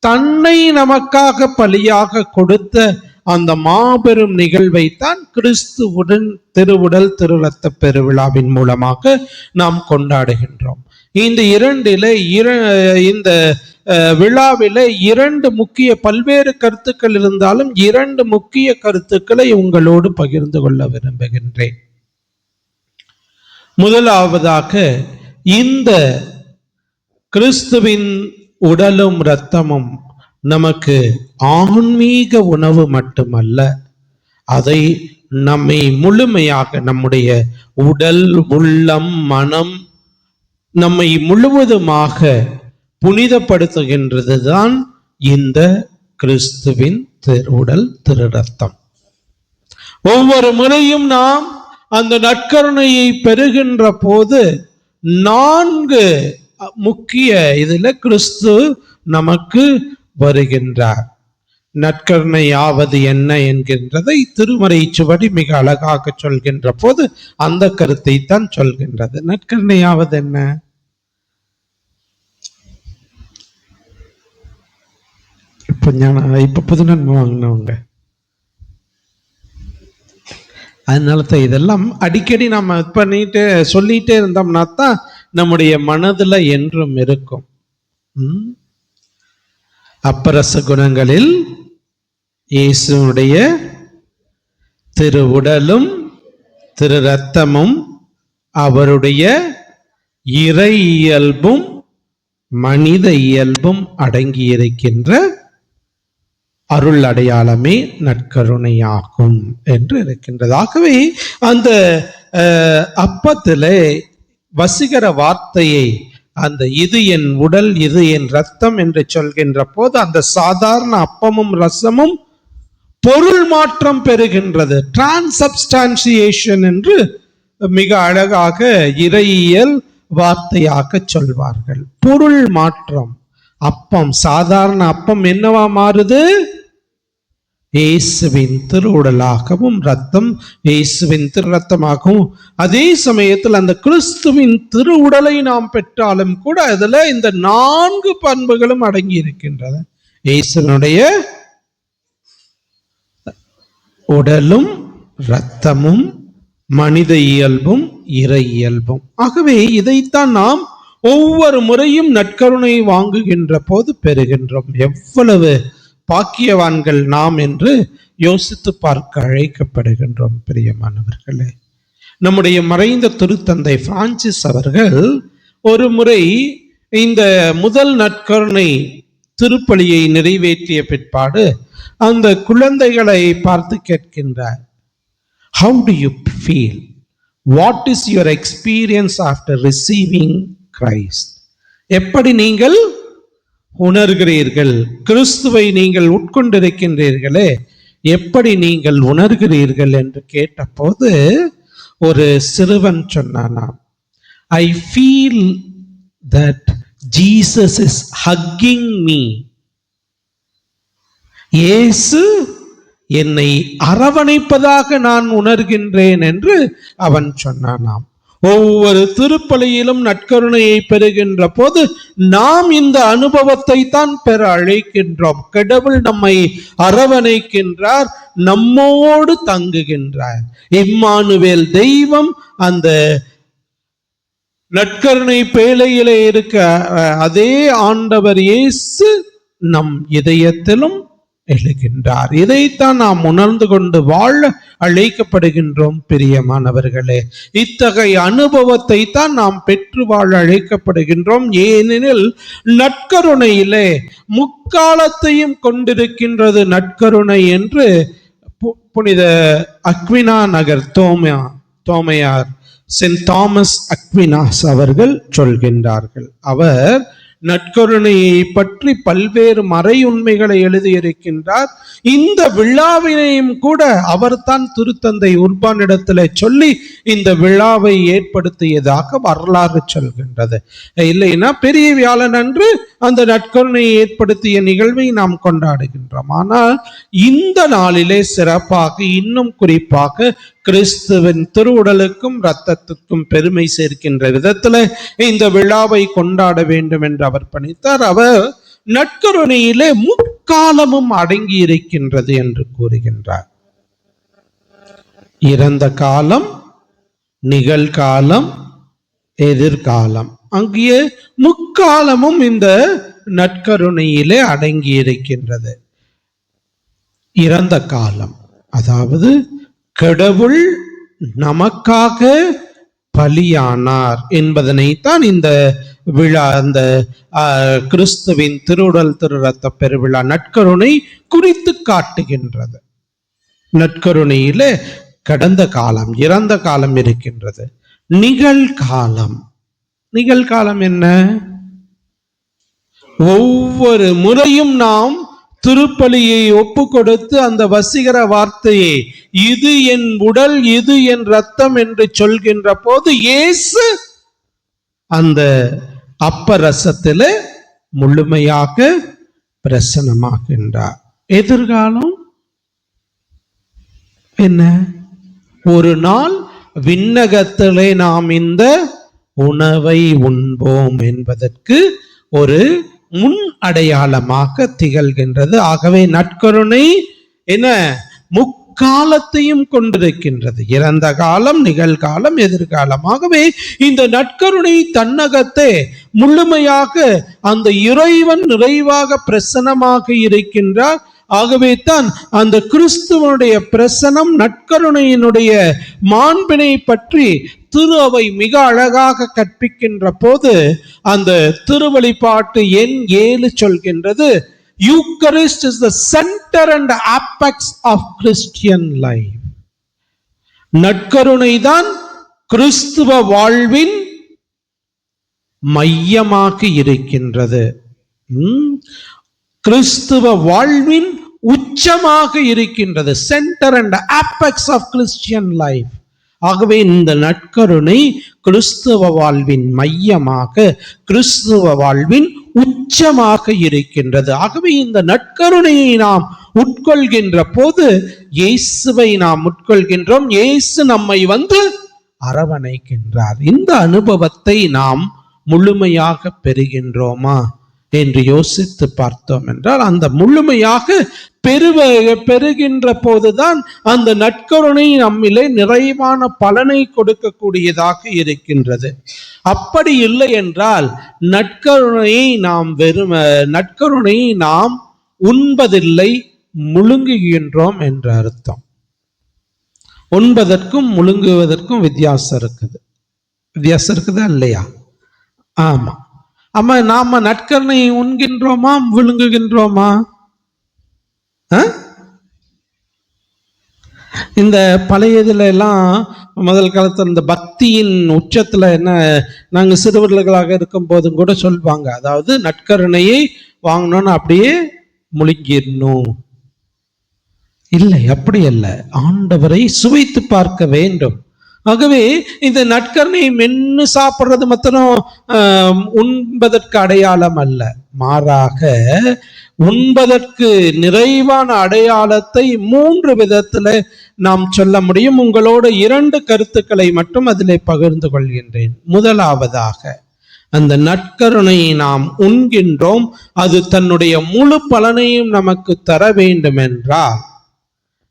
தன்னை நமக்காக பலியாக கொடுத்த அந்த மாபெரும் நிகழ்வை தான் கிறிஸ்துவுடன் திருவுடல் திரு இரத்த பெருவிழாவின் மூலமாக நாம் கொண்டாடுகின்றோம். இந்த இந்த விழாவில 2 முக்கிய பல்வேறு கருத்துக்கள் இருந்தாலும் 2 முக்கிய கருத்துக்களை உங்களோடு பகிர்ந்து கொள்ள விரும்புகின்றேன். முதலாவதாக, இந்த கிறிஸ்துவின் உடலும் இரத்தமும் நமக்கு ஆன்மீக உணவு மட்டுமல்ல, அதை நம்மை முழுமையாக நம்முடைய உடல், உள்ளம், மனம் நம்மை முழுவதுமாக புனிதப்படுத்துகின்றது தான் இந்த கிறிஸ்துவின் திருவுடல் திரு இரத்தம். ஒவ்வொரு முறையும் நாம் அந்த நற்கருணையை பெறுகின்ற போது 4 முக்கிய இதுல கிறிஸ்து நமக்கு வருகின்றார். நற்கருணையாவது என்ன என்கின்றதை திருமறை சுவடி மிக அழகாக சொல்கின்ற போது அந்த கருத்தை தான் சொல்கின்றது. நற்கருணையாவது என்ன? இப்ப புது நன்மை வாங்கினவங்க, அதனால தான் இதெல்லாம் அடிக்கடி நம்ம பண்ணிட்டு சொல்லிட்டே இருந்தோம்னா தான் நம்முடைய மனதுல என்றும் இருக்கும். அப்பரச குணங்களில் இயேசுடைய திருவுடலும் திரு இரத்தமும் அவருடைய இறை இயல்பும் மனித இயல்பும் அடங்கியிருக்கின்ற அருள் அடையாளமே நற்கருணையாகும் என்று இருக்கின்றது. ஆகவே அந்த அப்பத்திலே வசீகர வார்த்தையை, அந்த இது என் உடல், இது என் ரத்தம் என்று சொல்கின்ற போது அந்த சாதாரண அப்பமும் ரசமும் பொருள் மாற்றம் பெறுகின்றது. டிரான்சப்ஸ்டான்சியேஷன் என்று மிக அழகாக இறையியல் வார்த்தையாக சொல்வார்கள். பொருள் மாற்றம். அப்பம், சாதாரண அப்பம் என்னவா மாறுது? இயேசுவின் திருவுடலாகவும் ரத்தம் இயேசுவின் திரு ரத்தமாகவும். அதே சமயத்தில் அந்த கிறிஸ்துவின் திருவுடலை நாம் பெற்றாலும் கூட அதுல இந்த 4 பண்புகளும் அடங்கி இருக்கின்றன. இயேசுனுடைய உடலும் இரத்தமும் மனித இயல்பும் இறை இயல்பும். ஆகவே இதைத்தான் நாம் ஒவ்வொரு முறையும் நற்கருணை வாங்குகின்ற போது பெறுகின்றோம். எவ்வளவு பாக்கியவான்கள் நாம் என்று யோசித்து பார்க்க அழைக்கப்படுகின்றோம். பிரியமானவர்களே, நம்முடைய மறைந்த திருத்தந்தை பிரான்சிஸ் அவர்கள் ஒரு முறை இந்த முதல் நற்கருணை திருப்பலியை நிறைவேற்றிய பிற்பாடு அந்த குழந்தைகளை பார்த்து கேட்கின்றார், how do you feel? What is your experience after receiving Christ? எப்படி நீங்கள் உணர்கிறீர்கள்? கிறிஸ்துவை நீங்கள் உட்கொண்டிருக்கின்றீர்களே, எப்படி நீங்கள் உணர்கிறீர்கள் என்று கேட்டபோது ஒரு சிறுவன் சொன்னானாம், I feel that Jesus is hugging me. இயேசு என்னை அரவணைப்பதாக நான் உணர்கின்றேன் என்று அவன் சொன்னானாம். ஒவ்வொரு திருப்பலியிலும் நற்கருணையை பெறுகின்ற போது நாம் இந்த அனுபவத்தை தான் பெற அழைக்கின்றோம். கடவுள் நம்மை அரவணைக்கின்றார், நம்மோடு தங்குகின்றார். இம்மானுவேல் தெய்வம் அந்த நற்கருணை பேழையிலே இருக்க அதே ஆண்டவர் இயேசு நம் இதயத்திலும் எழுகின்றார். இதைத்தான் நாம் உணர்ந்து கொண்டு வாழ அழைக்கப்படுகின்றோம். பிரியமானவர்களே, இத்தகைய அனுபவத்தை தான் நாம் பெற்று வாழ அழைக்கப்படுகின்றோம். ஏனெனில் நற்கருணையிலே முக்காலத்தையும் கொண்டிருக்கின்றது நற்கருணை என்று புனித அக்வினா நகர் தோமையார் சென்ட் தாமஸ் அக்வினாஸ் அவர்கள் சொல்கின்றார்கள். அவர் நற்கருணையை பற்றி பல்வேறு மறையுண்மைகளை எழுதியிருக்கின்றார். இந்த விழாவினையும் கூட அவர்தான் திருத்தந்தை உர்பானிடத்தில் சொல்லி இந்த விழாவை ஏற்படுத்தியதாக வரலாறு சொல்கின்றது. இல்லைன்னா பெரிய வியாழன் அன்று அந்த நற்கருணையை ஏற்படுத்திய நிகழ்வை நாம் கொண்டாடுகின்றோம். ஆனால் இந்த நாளிலே சிறப்பாக, இன்னும் குறிப்பாக கிறிஸ்துவின் திருவுடலுக்கும் இரத்தத்துக்கும் பெருமை சேர்க்கின்ற விதத்தில் இந்த விழாவை கொண்டாட வேண்டும் என்று அவர் பணித்தார். அவர் நற்கருணையிலே முக்காலமும் அடங்கி இருக்கின்றது என்று கூறுகின்றார். இறந்த காலம், நிகழ்காலம், எதிர்காலம், அங்கே முக்காலமும் இந்த நற்கருணையிலே அடங்கி இருக்கின்றது. இறந்த காலம், அதாவது கடவுள் நமக்காக பலியானார் என்பதனைத்தான் இந்த விழா, அந்த கிறிஸ்துவின் திருவுடல் திரு இரத்த பெருவிழா நற்கருணை குறித்து காட்டுகின்றது. நற்கருணையில கடந்த காலம், இறந்த காலம் இருக்கின்றது. நிகழ்காலம், நிகழ்காலம் என்ன? ஒவ்வொரு முறையும் நாம் திருப்பலியை ஒப்பு கொடுத்து அந்த வசீகர வார்த்தையை இது என் உடல், இது என் ரத்தம் என்று சொல்கின்ற போது இயேசு அந்த அப்பரசத்திலே முழுமையாக பிரசன்னமாகின்றார். எதிர்காலம் என்ன? ஒரு நாள் விண்ணகத்திலே நாம் இந்த உணவை உண்போம் என்பதற்கு ஒரு முன் அடையாளமாக திகழ்கின்றது. ஆகவே நற்கருணை என்ன? முக்காலத்தையும் கொண்டிருக்கின்றது. இறந்த காலம், நிகழ்காலம், எதிர்காலம். ஆகவே இந்த நற்கருணை தன்னகத்தே முழுமையாக அந்த இறைவன் நிறைவாக பிரசன்னமாக இருக்கின்றார். ஆகவே தான் அந்த கிறிஸ்துவனுடைய பிரசனம், நற்கருணையினுடைய மாண்பினை பற்றி திரு அவை மிக அழகாக கற்பிக்கின்ற போது அந்த திருவழிபாட்டு எண் 7 சொல்கின்றது, Eucharist is the center and apex of Christian life. நற்கருணை தான் கிறிஸ்துவ வாழ்வின் மையமாக இருக்கின்றது. கிறிஸ்துவ வாழ்வின் உச்சமாக இருக்கின்றது. Centre and apex of Christian life. ஆகவே இந்த நற்கருணை கிறிஸ்துவ வாழ்வின் மையமாக, கிறிஸ்துவ வாழ்வின் உச்சமாக இருக்கின்றது. ஆகவே இந்த நற்கருணையை நாம் உட்கொள்கின்ற போது இயேசுவை நாம் உட்கொள்கின்றோம். இயேசு நம்மை வந்து அரவணைக்கின்றார். இந்த அனுபவத்தை நாம் முழுமையாக பெறுகின்றோமா என்று யோசித்து பார்த்தோம் என்றால், அந்த முழுமையாக பெறுகின்ற போதுதான் அந்த நற்கருணை நம்மிலே நிறைவான பலனை கொடுக்கக்கூடியதாக இருக்கின்றது. அப்படி இல்லை என்றால் நற்கருணையை நாம் உண்பதில்லை, முழுங்குகின்றோம் என்ற அர்த்தம். உண்பதற்கும் முழுங்குவதற்கும் வித்தியாசம் இருக்குது. வித்தியாசம் இருக்குதா இல்லையா? ஆமா. ஆமா, நாம நற்கருணையை உண்கின்றோமா, விழுங்குகின்றோமா? இந்த பழையதுல எல்லாம் முதல் காலத்துல இந்த பக்தியின் உச்சத்துல என்ன, நாங்க சிறுவர்களாக இருக்கும் போதும் கூட சொல்வாங்க, அதாவது நற்கருணையை வாங்கணும்னு அப்படியே முழுங்கிடணும். இல்லை, அப்படி அல்ல. ஆண்டவரை சுவைத்து பார்க்க வேண்டும். ஆகவே இந்த நற்கருணை மென்னு சாப்பிட்றது மாத்திரம் உண்பதற்கு அடையாளம் அல்ல, மாறாக உண்பதற்கு நிறைவான அடையாளத்தை 3 விதத்துல நாம் சொல்ல முடியும். உங்களோட 2 கருத்துக்களை மட்டும் அதிலே பகிர்ந்து கொள்கின்றேன். முதலாவதாக, அந்த நற்கருணையை நாம் உண்கின்றோம், அது தன்னுடைய முழு பலனையும் நமக்கு தர வேண்டும் என்றால்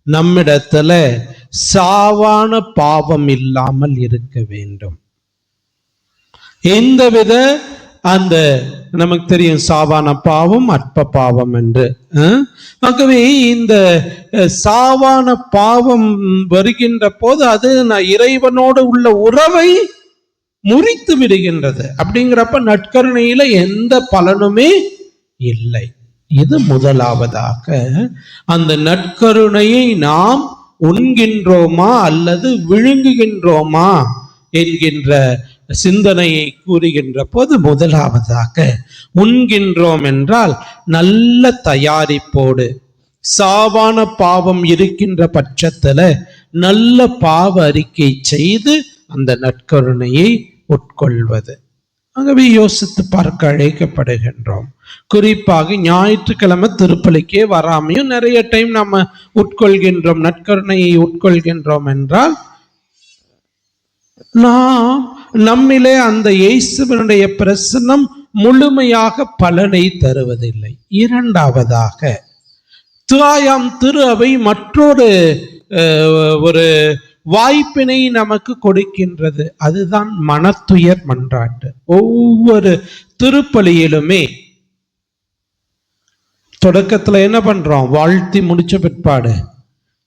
நம்மிடத்துல சாவான பாவம் இல்லாமல் இருக்க வேண்டும். எந்தவித அந்த நமக்கு தெரியும் சாவான பாவம் அற்ப பாவம் என்று. ஆகவே இந்த சாவான பாவம் வருகின்ற போது அது இறைவனோடு உள்ள உறவை முறித்து விடுகின்றது. அப்படிங்கிறப்ப நற்கருணையில எந்த பலனுமே இல்லை. இது முதலாவதாக. அந்த நற்கருணையை நாம் உண்கின்றோமா அல்லது விழுங்குகின்றோமா என்கின்ற சிந்தனையை கூறுகின்ற போது, முதலாவதாக உண்கின்றோம் என்றால் நல்ல தயாரிப்போடு, சாவான பாவம் இருக்கின்ற பட்சத்துல நல்ல பாவ அறிக்கை செய்து அந்த நற்கருணையை உட்கொள்வது. ஆகவே யோசித்து பார்க்க அழைக்கப்படுகின்றோம். குறிப்பாக ஞாயிற்றுக்கிழமை திருப்பலிக்கே வராமையும் நிறைய டைம் நம்ம உட்கொள்கின்றோம், நற்கருணையை உட்கொள்கின்றோம் என்றால் நாம் நம்மிலே அந்த இயேசுவினுடைய பிரசன்னம் முழுமையாக பலனை தருவதில்லை. இரண்டாவதாக, தாயாம் திரு அவை மற்றொரு ஒரு வாய்ப்பினை நமக்கு கொடுக்கின்றது. அதுதான் மனத்துயர் மன்றாட்டு. ஒவ்வொரு திருப்பலியிலுமே தொடக்கத்துல என்ன பண்றோம்? வாழ்த்தி முடிச்ச பிற்பாடு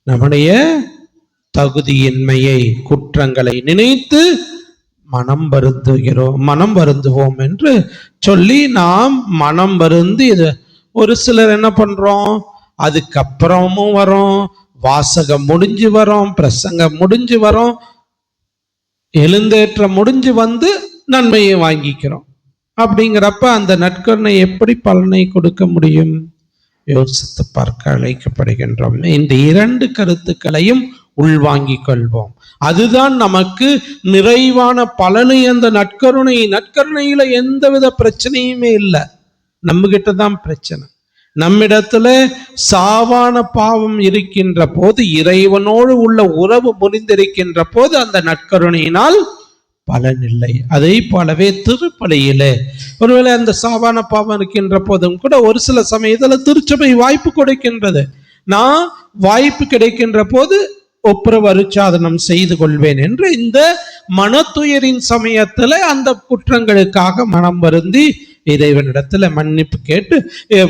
நம்முடைய தகுதியின்மையை, குற்றங்களை நினைத்து மனம் வருந்துவோம் என்று சொல்லி நாம் மனம் வருந்தி, ஒரு சிலர் என்ன பண்றோம், அதுக்கப்புறமும் வரோம், வாசகம் முடிஞ்சு வரோம், பிரசங்கம் முடிஞ்சு வரோம், எழுந்தேற்ற முடிஞ்சு வந்து நன்மையை வாங்கிக்கிறோம். அப்படிங்கிறப்ப அந்த நற்கருணை எப்படி பலனை கொடுக்க முடியும்? யோசித்து பார்க்க அழைக்கப்படுகின்றோம். இந்த 2 கருத்துக்களையும் உள்வாங்கிக் கொள்வோம். அதுதான் நமக்கு நிறைவான பலனை. அந்த நற்கருணையில எந்தவித பிரச்சனையுமே இல்லை. நம்ம கிட்ட தான் பிரச்சனை. நம்மிடத்துல சாவான பாவம் இருக்கின்ற போது, இறைவனோடு உள்ள உறவு முறிந்திருக்கின்ற போது அந்த நற்கருணையினால் பலன் இல்லை. அதே போலவே திருப்பலியிலே ஒருவேளை அந்த சாவான பாவம் இருக்கின்ற போதும் கூட ஒரு சில சமயத்துல திருச்சபை வாய்ப்பு கொடுக்கின்றது. நான் வாய்ப்பு கிடைக்கின்ற போது ஒப்புரவு அருட்சாதனம் செய்து கொள்வேன் என்று இந்த மனத்துயரின் சமயத்துல அந்த குற்றங்களுக்காக மனம் வருந்தி இறைவனிடத்துல மன்னிப்பு கேட்டு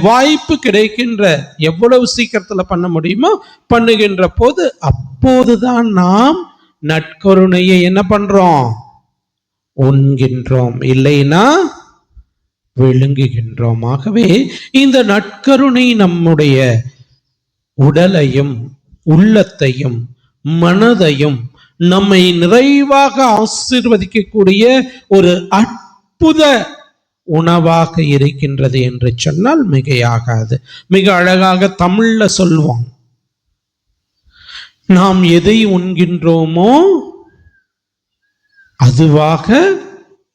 வாய்ப்பு கிடைக்கின்ற எவ்வளவு சீக்கிரத்துல பண்ண முடியுமோ பண்ணுகின்ற போது, அப்போதுதான் நாம் நற்கருணையை என்ன பண்றோம்? உண்கின்றோம். இல்லைன்னா விழுங்குகின்றோம். ஆகவே இந்த நற்கருணை நம்முடைய உடலையும் உள்ளத்தையும் மனதையும் நம்மை நிறைவாக ஆசீர்வதிக்கக்கூடிய ஒரு அற்புத உணவாக இருக்கின்றது என்று சொன்னால் மிகையாகாது. மிக அழகாக தமிழ்ல சொல்வோம், நாம் எதை உண்கின்றோமோ அதுவாக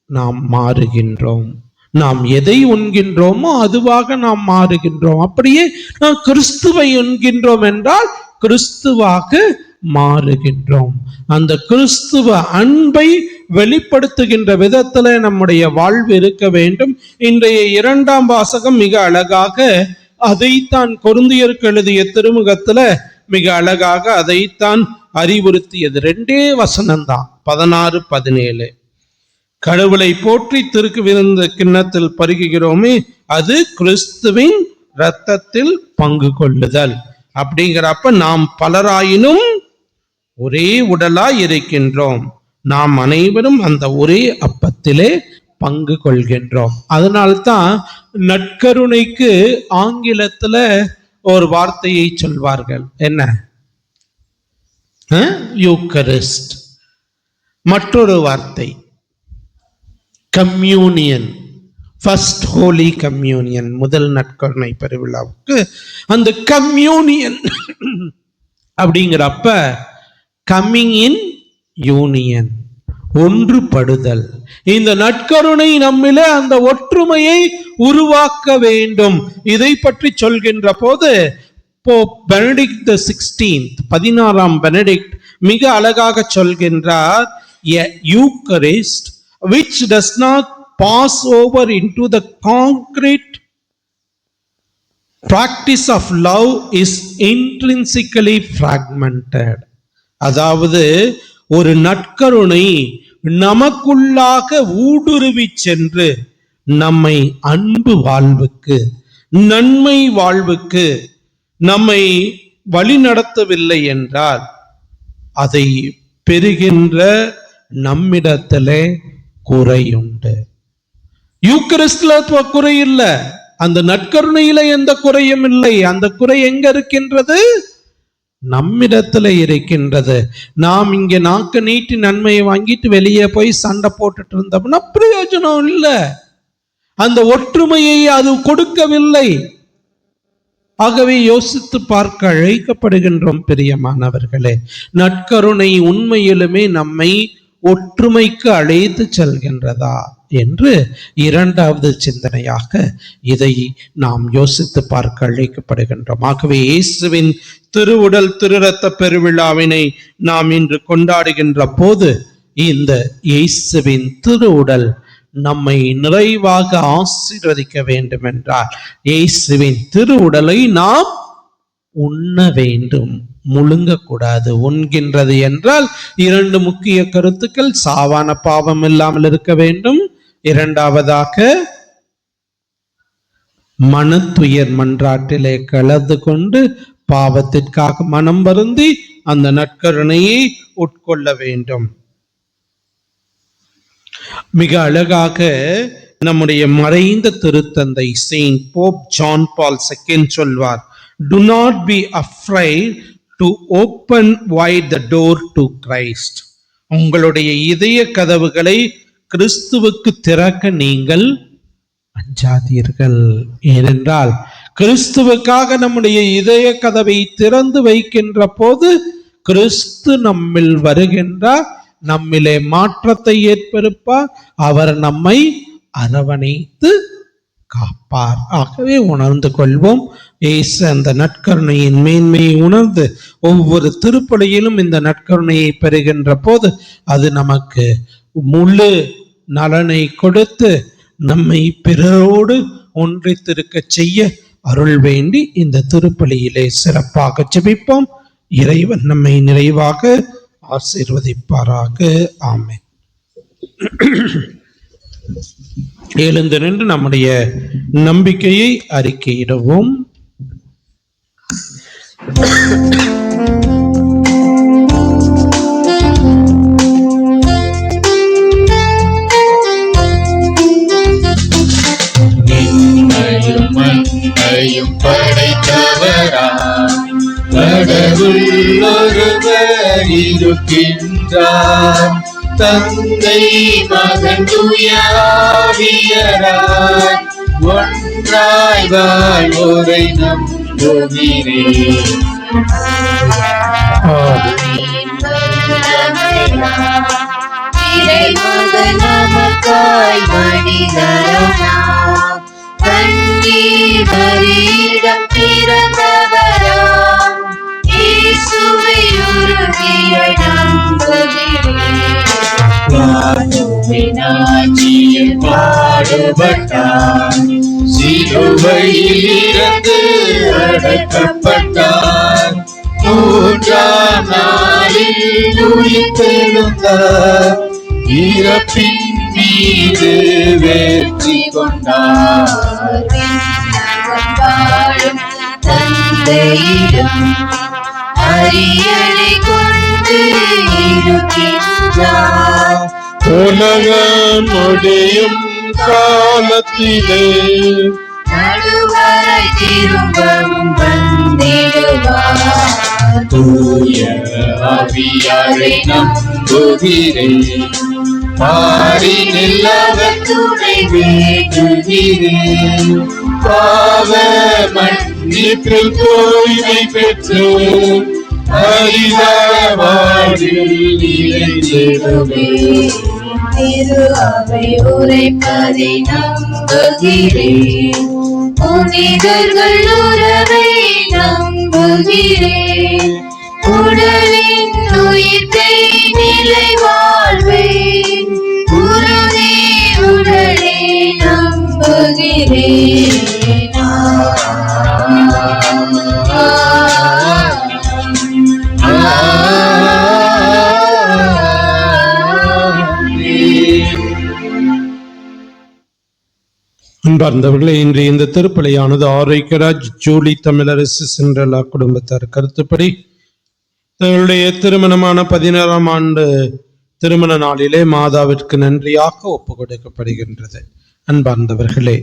நாம் மாறுகின்றோம். நாம் எதை உண்கின்றோமோ அதுவாக நாம் மாறுகின்றோம். அப்படியே நாம் கிறிஸ்துவை உண்கின்றோம் என்றால் கிறிஸ்துவாக மாறுகின்றோம். அந்த கிறிஸ்துவ அன்பை வெளிப்படுத்துகின்ற விதத்துல நம்முடைய வாழ்வு இருக்க வேண்டும். இன்றைய 2ஆம் வாசகம் மிக அழகாக அதைத்தான் கொரிந்தியருக்கு எழுதிய திருமுகத்துல மிக அழகாக அதைத்தான் அறிவுறுத்தியது. 2 வசனம்தான், 16, 17. கடவுளை போற்றி திருக்கு விருந்த கிண்ணத்தில் பருகுகிறோமே, அது கிறிஸ்துவின் இரத்தத்தில் பங்கு கொள்ளுதல். அப்படிங்கிறப்ப நாம் பலராயினும் ஒரே உடலாய் இருக்கின்றோம். நாம் அனைவரும் அந்த ஒரே அப்பத்திலே பங்கு கொள்கின்றோம். அதனால்தான் நற்கருணைக்கு ஆங்கிலத்துல ஒரு வார்த்தையை சொல்வார்கள். என்ன? யூக்கரிஸ்ட். மற்றொரு வார்த்தை கம்யூனியன். ஃபர்ஸ்ட் ஹோலி கம்யூனியன், முதல் நற்கருணை பெருவிழாவுக்கு அந்த கம்யூனியன் அப்படிங்கிறப்ப கம்மிங் இன் யூனியன், ஒன்றுபடுதல். இந்த நற்கருணை நம்மிலே அந்த ஒற்றுமையை உருவாக்க வேண்டும். இதை பற்றி சொல்கின்ற போது போப் பெனடிக்ட் 16 16ஆம் பெனடிக்ட் மிக அழகாக சொல்கின்றார், a Eucharist which does not pass over into the concrete practice of love is intrinsically fragmented. அதாவது ஒரு நற்கருணை நமக்குள்ளாக ஊடுருவி சென்று நம்மை அன்பு வாழ்வுக்கு, நன்மை வாழ்வுக்கு நம்மை வழிநடத்தவில்லை என்றால் அதை பெறுகின்ற நம்மிடத்திலே குறையுண்டு. யூக்கரிஸ்ட்ல குறை இல்லை, அந்த நற்கருணையில எந்த குறையும் இல்லை. அந்த குறை எங்க இருக்கின்றது? நம்மிடத்துல இருக்கின்றது. நாம் இங்க நாக்கு நீட்டி நன்மையை வாங்கிட்டு வெளியே போய் சண்டை போட்டுட்டு இருந்தோம்னா பிரயோஜனம் இல்லை. அந்த ஒற்றுமையை அது கொடுக்கவில்லை. ஆகவே யோசித்து பார்க்க அழைக்கப்படுகின்றோம் பிரியமானவர்களே. நற்கருணை உண்மையிலுமே நம்மை ஒற்றுமைக்கு அழைத்து செல்கின்றதா என்று இரண்டாவது சிந்தனையாக இதை நாம் யோசித்து பார்க்க அழைக்கப்படுகின்றோம். ஆகவே இயேசுவின் திருவுடல் திருரத்த பெருவிழாவினை நாம் இன்று கொண்டாடுகின்ற போது இந்த இயேசுவின் திருவுடல் நம்மை நிறைவாக ஆசீர்வதிக்க வேண்டும் என்றால் இயேசுவின் திருவுடலை நாம் உண்ண வேண்டும், முழுங்கக்கூடாது. உண்கின்றது என்றால் இரண்டு முக்கிய கருத்துக்கள்: சாவான பாவம் இல்லாமல் இருக்க வேண்டும், இரண்டாவதாக மனத்துயர் மன்றாட்டிலே கலந்து கொண்டு பாவத்திற்காக மனம் வருந்தி அந்த நற்கருணையை உட்கொள்ள வேண்டும். மிக அழகாக நம்முடைய மறைந்த திருத்தந்தை செயின்ட் போப் ஜான் பால் II சொல்வார், do not be afraid to open wide the door to Christ. உங்களுடைய இதய கதவுகளை கிறிஸ்துவுக்கு திறக்க நீங்கள் அஞ்சாதீர்கள். ஏனென்றால் கிறிஸ்துவுக்காக நம்முடைய இதய கதவை திறந்து வைக்கின்ற போது கிறிஸ்து நம்மில் வருகின்றார், நம்மிலே மாற்றத்தை ஏற்படுப்பார், அவர் நம்மை அரவணைத்து காப்பார். ஆகவே உணர்ந்து கொள்வோம். இயேசு அந்த நற்கருணையின் மேன்மையை உணர்ந்து ஒவ்வொரு திருப்பலியிலும் இந்த நற்கருணையை பெறுகின்ற போது அது நமக்கு முழு நலனை கொடுத்து நம்மை பிறரோடு ஒன்றித்திருக்க செய்ய அருள் வேண்டி இந்த திருப்பலியிலே சிறப்பாக ஜெபிப்போம். இறைவன் நம்மை நிறைவாக ஆசீர்வதிப்பாராக. ஆமென். எழுந்து நின்று நம்முடைய நம்பிக்கையை அறிக்கையிடுவோம். மண்ணையும் படைத்தவரா கடவுள் ஒருவர் இருக்கின்றார், தந்தை மகன் தூய ஆவியராய் ஒன்றாய் வாழ்வோரை நம்புகிறேன். இறைமகன் நமக்காய் மனிதரானார், கண்ணீர் மறியிடம் பிறந்தவராம் இயேசுவை உறுதிய நம்புகிறேன். ஆட்சியில் பாடுபட்டார், சிலுவையில் இருந்து அடைக்கப்பட்டார், மூன்றாம் நாளில் உயிர்த்தெழுந்தார், இறப்பின் மீது வெற்றி கொண்டார். வாழும் தந்தையிடம் அரியணை கொண்டு இருக்கின்றார், உலகம் முடியும் காலத்திலே நடுவரை திரும்பவும் வந்திடுவார். தூய ஆவியாரை நம்புகிறேன், பாரினில் அவர் துணை வேண்டுகிறேன், பாவ மன்னிப்பில் தூய்மை பெற்று அரிதான வாழ்வில் நிலைத்து திரு அவை உரைப்பதை நம்புகிறேன். புனிதர்கள் உறவை நம்புகிறேன். உடலின் உயிர்ப்பை நிலை வாழ்வை உறவே உடலே நம்புகிறேன். அன்பார்ந்தவர்களே, இன்று இந்த திருப்பலியானது ஆரோக்கியராஜ் ஜூலி தமிழரசு சென்றலா குடும்பத்தார் கருத்துப்படி தங்களுடைய திருமணமான 16ஆம் ஆண்டு திருமண நாளிலே மாதாவிற்கு நன்றியாக ஒப்பு கொடுக்கப்படுகின்றது. அன்பார்ந்தவர்களே,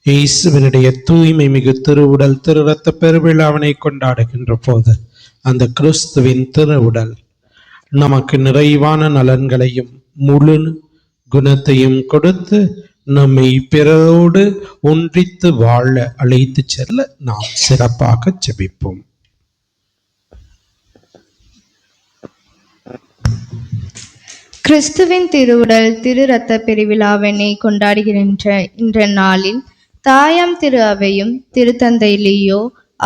இயேசுவினுடைய தூய்மை மிகு திருவுடல் திரு இரத்த பெருவிழாவினை கொண்டாடுகின்ற போது அந்த கிறிஸ்துவின் திருவுடல் நமக்கு நிறைவான நலன்களையும் முழு குணத்தையும் கொடுத்து நம்மை பிறரோடு ஒன்றித்து வாழ அழைத்து செல்ல நாம் சிறப்பாக ஜெபிப்போம். கிறிஸ்துவின் திருவுடல் திரு இரத்த பெருவிழாவினை கொண்டாடுகின்ற இந்த நாளில் தாயாம் திரு அவையும் திருத்தந்தை லியோ,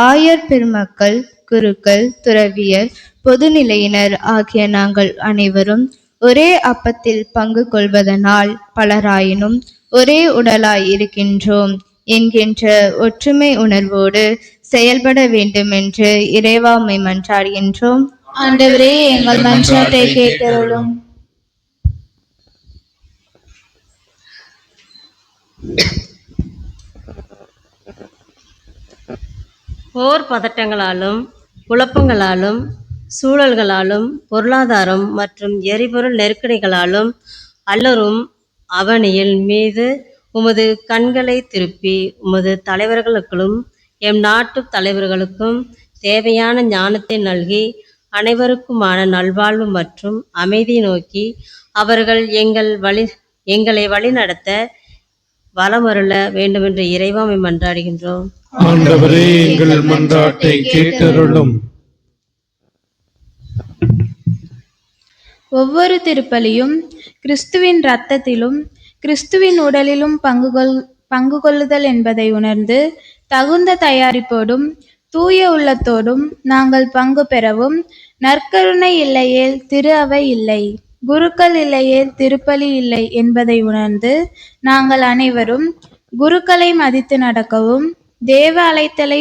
ஆயர் பெருமக்கள், குருக்கள், துறவியர், பொதுநிலையினர் ஆகிய நாங்கள் அனைவரும் ஒரே அப்பத்தில் பங்கு கொள்வதனால் பலராயினும் ஒரே உடலாய் இருக்கின்றோம் என்கின்ற ஒற்றுமை உணர்வோடு செயல்பட வேண்டும் என்று இறைவா உம்மை மன்றாடுகின்றோம். ஆண்டவரே, எங்கள் மன்றாட்டை கேட்டருளும். போர் பதட்டங்களாலும் குழப்பங்களாலும் சூழல்களாலும் பொருளாதாரம் மற்றும் எரிபொருள் நெருக்கடிகளாலும் அல்லரும் அவனியில் மீது உமது கண்களை திருப்பி உமது தலைவர்களுக்கும் எம் நாட்டு தலைவர்களுக்கும் தேவையான ஞானத்தை நல்கி அனைவருக்குமான நல்வாழ்வு மற்றும் அமைதி நோக்கி அவர்கள் எங்களை வழிநடத்த வளமருள வேண்டுமென்று இறைவாமை மன்றாடுகின்றோம். ஆண்டவரே, எங்கள் மன்றாட்டை கேட்டருளும். ஒவ்வொரு திருப்பலியும் கிறிஸ்துவின் இரத்தத்திலும் கிறிஸ்துவின் உடலிலும் பங்கு கொள்ளுதல் என்பதை உணர்ந்து தகுந்த தயாரிப்போடும் தூய உள்ளத்தோடும் நாங்கள் பங்கு பெறவும், நற்கருணை இல்லையேல் திரு அவை இல்லை, குருக்கள் இல்லையேல் திருப்பலி இல்லை என்பதை உணர்ந்து நாங்கள் அனைவரும் குருக்களை மதித்து நடக்கவும் தேவ அழைத்தலை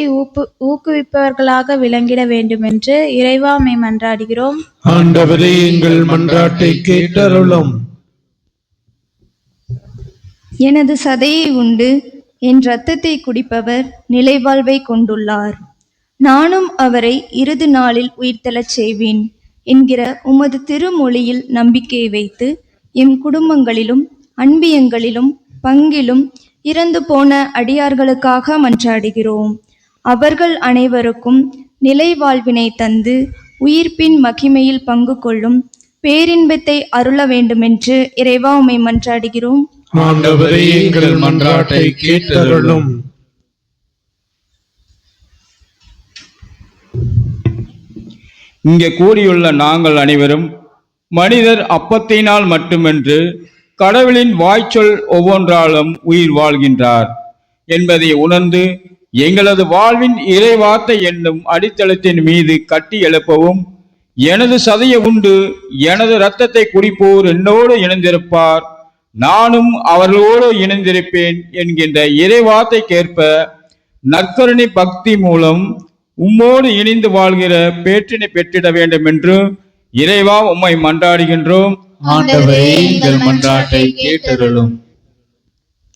ஊக்குவிப்பவர்களாக விளங்கிட வேண்டும் என்று இறைவா உம்மை மன்றாடுகிறோம். ஆண்டவரே, எங்கள் மன்றாட்டை கேட்டருளும். எனது சதையை உண்டு என் இரத்தத்தை குடிப்பவர் நிலைவாழ்வை கொண்டுள்ளார். நானும் அவரை இறுதி நாளில் உயிர்த்தெழச் செய்வேன் என்கிற உமது திருமொழியில் நம்பிக்கை வைத்து எம் குடும்பங்களிலும் அன்பியங்களிலும் பங்கிலும் இறந்து போன அடியார்களுக்காக மன்றாடுகிறோம். அவர்கள் அனைவருக்கும் நிலை வாழ்வினை தந்து உயிர்ப்பின் மகிமையில் பங்கு கொள்ளும் பேரின்பத்தை அருள வேண்டுமென்று இறைவா உம்மை மன்றாடுகிறோம். ஆண்டவரே, எங்கள் மன்றாட்டை கேட்டருளும். இங்கே கூடியுள்ள நாங்கள் அனைவரும் மனிதர் அப்பத்தினால் மட்டுமென்று கடவுளின் வாய்ச்சொல் ஒவ்வொன்றாலும் உயிர் வாழ்கின்றார் என்பதை உணர்ந்து எங்களது வாழ்வின் இறைவார்த்தை என்னும் அடித்தளத்தின் மீது கட்டி எழுப்பவும், எனது சதையை உண்டு எனது இரத்தத்தை குடிப்போர் என்னோடு இணைந்திருப்பார், நானும் அவர்களோடு இணைந்திருப்பேன் என்கின்ற இறைவார்த்தைக்கேற்ப நற்கருணை பக்தி மூலம் உம்மோடு இணைந்து வாழ்கிற பேற்றினை பெற்றிட வேண்டும் என்று இறைவா உம்மை மன்றாடுகின்றோம். ஆண்டவரே, எங்கள் மன்றாட்டை கேட்டருளும்.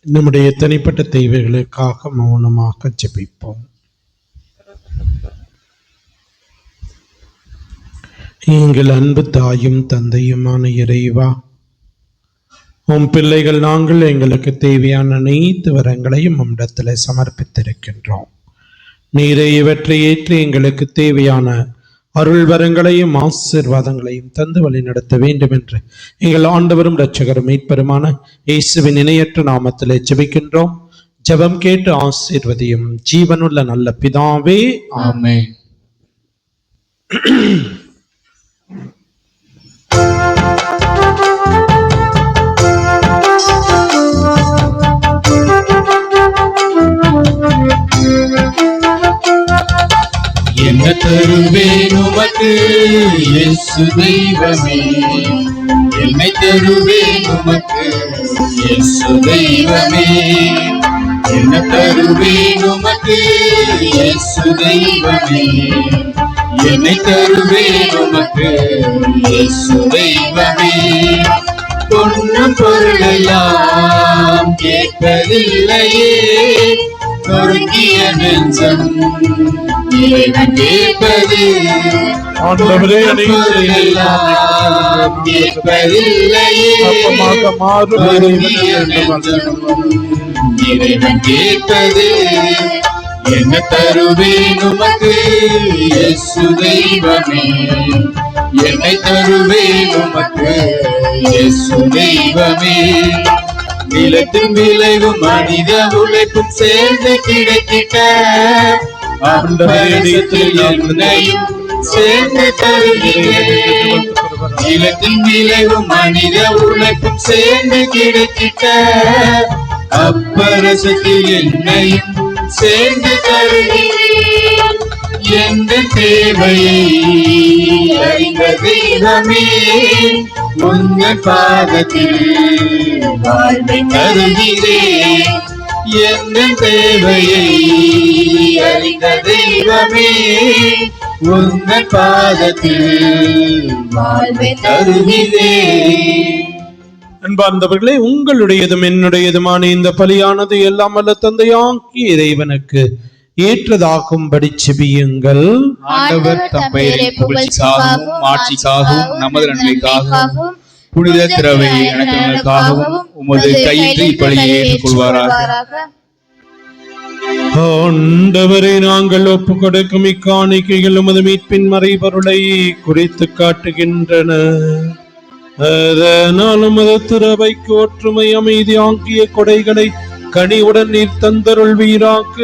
நம்முடைய தனிப்பட்ட தேவைகளுக்காக மௌனமாக ஜெபிப்போம். எங்கள் அன்பு தாயும் தந்தையுமான இறைவா, உம் பிள்ளைகள் நாங்கள் எங்களுக்கு தேவையான அனைத்து வரங்களையும் உம்மிடத்தில் சமர்ப்பித்திருக்கின்றோம். நீரே இவற்றை ஏற்று எங்களுக்கு தேவையான அருள் வரங்களையும் ஆசீர்வாதங்களையும் தந்து வழி நடத்த வேண்டும் என்று எங்கள் ஆண்டவரும் இரட்சகரும் மீட்பருமான இயேசுவின் இணையற்ற நாமத்திலே ஜெபிக்கின்றோம். ஜெபம் கேட்டு ஆசீர்வதியும் ஜீவனுள்ள நல்ல பிதாவே, ஆமென். இயேசு தெய்வமே, என்னை தருவேன் உமக்கு. இயேசு தெய்வமே, என்ன தருவேன் உமக்கு. இயேசு தெய்வமே, என்னை தருவேன் உமக்கு. இயேசு தெய்வமே, பொண்ணு பொருளெல்லாம் கேட்பதில்லையே, நொறுங்கிய நெஞ்சம் இறைவன் கேட்பது. ஆண்டவரே, பொருளெல்லாம் கேட்பதில்லையே, நொறுங்கிய நெஞ்சம் இறைவன் கேட்பது. என்ன தருவேன் உமக்கு. இயேசு தெய்வமே, என்னை தருவேன் உமக்கு. இயேசு தெய்வமே, நிலத்தின் விளைவும் மனித உழைப்பும் சேர்ந்து கிடைத்திட்ட அப்பரசத்தில் என்னையும் சேர்ந்து தருகிறேன். நிலத்தின் விளைவும் மனித உழைப்பும் சேர்ந்து கிடைத்திட்ட அப்பரசத்தில் என்னையும் சேர்ந்து தருகிறேன். எந்த தேவையை அறிந்த தெய்வமே, உங்கள் பாதத்தில் வாழ்வை தருகிறேன். எந்த தேவையை அறிந்த தெய்வமே, உங்கள் பாதத்தில் வாழ்வை தருகிறேன். அன்பார்ந்தவர்களே, உங்களுடையதும் என்னுடையதுமான இந்த பலியானது எல்லாம் வல்ல தந்தையாக்கி இறைவனுக்கு ஏற்றதாகும்படி செபியுங்கள். ஆண்டவர் தம் பெயரை புகழ்ச்சிக்காகவும் ஆட்சிக்காகவும் நமது நன்மைக்காகவும் புனித திரவை அனைத்துக்காகவும் உமது கையிட்டு இப்பலியை ஏற்றுக்கொள்வாராக. ஆண்டவரே, நாங்கள் ஒப்பு கொடுக்கும் இக்காணிக்கைகள் உமது மீட்பின் மறைபொருளை குறித்து காட்டுகின்றன. அதனால் உமது திரவைக்கு ஒற்றுமை அமைதி ஆகிய கொடைகளை கனிவுடன் நீர் தந்தருள்வீராக.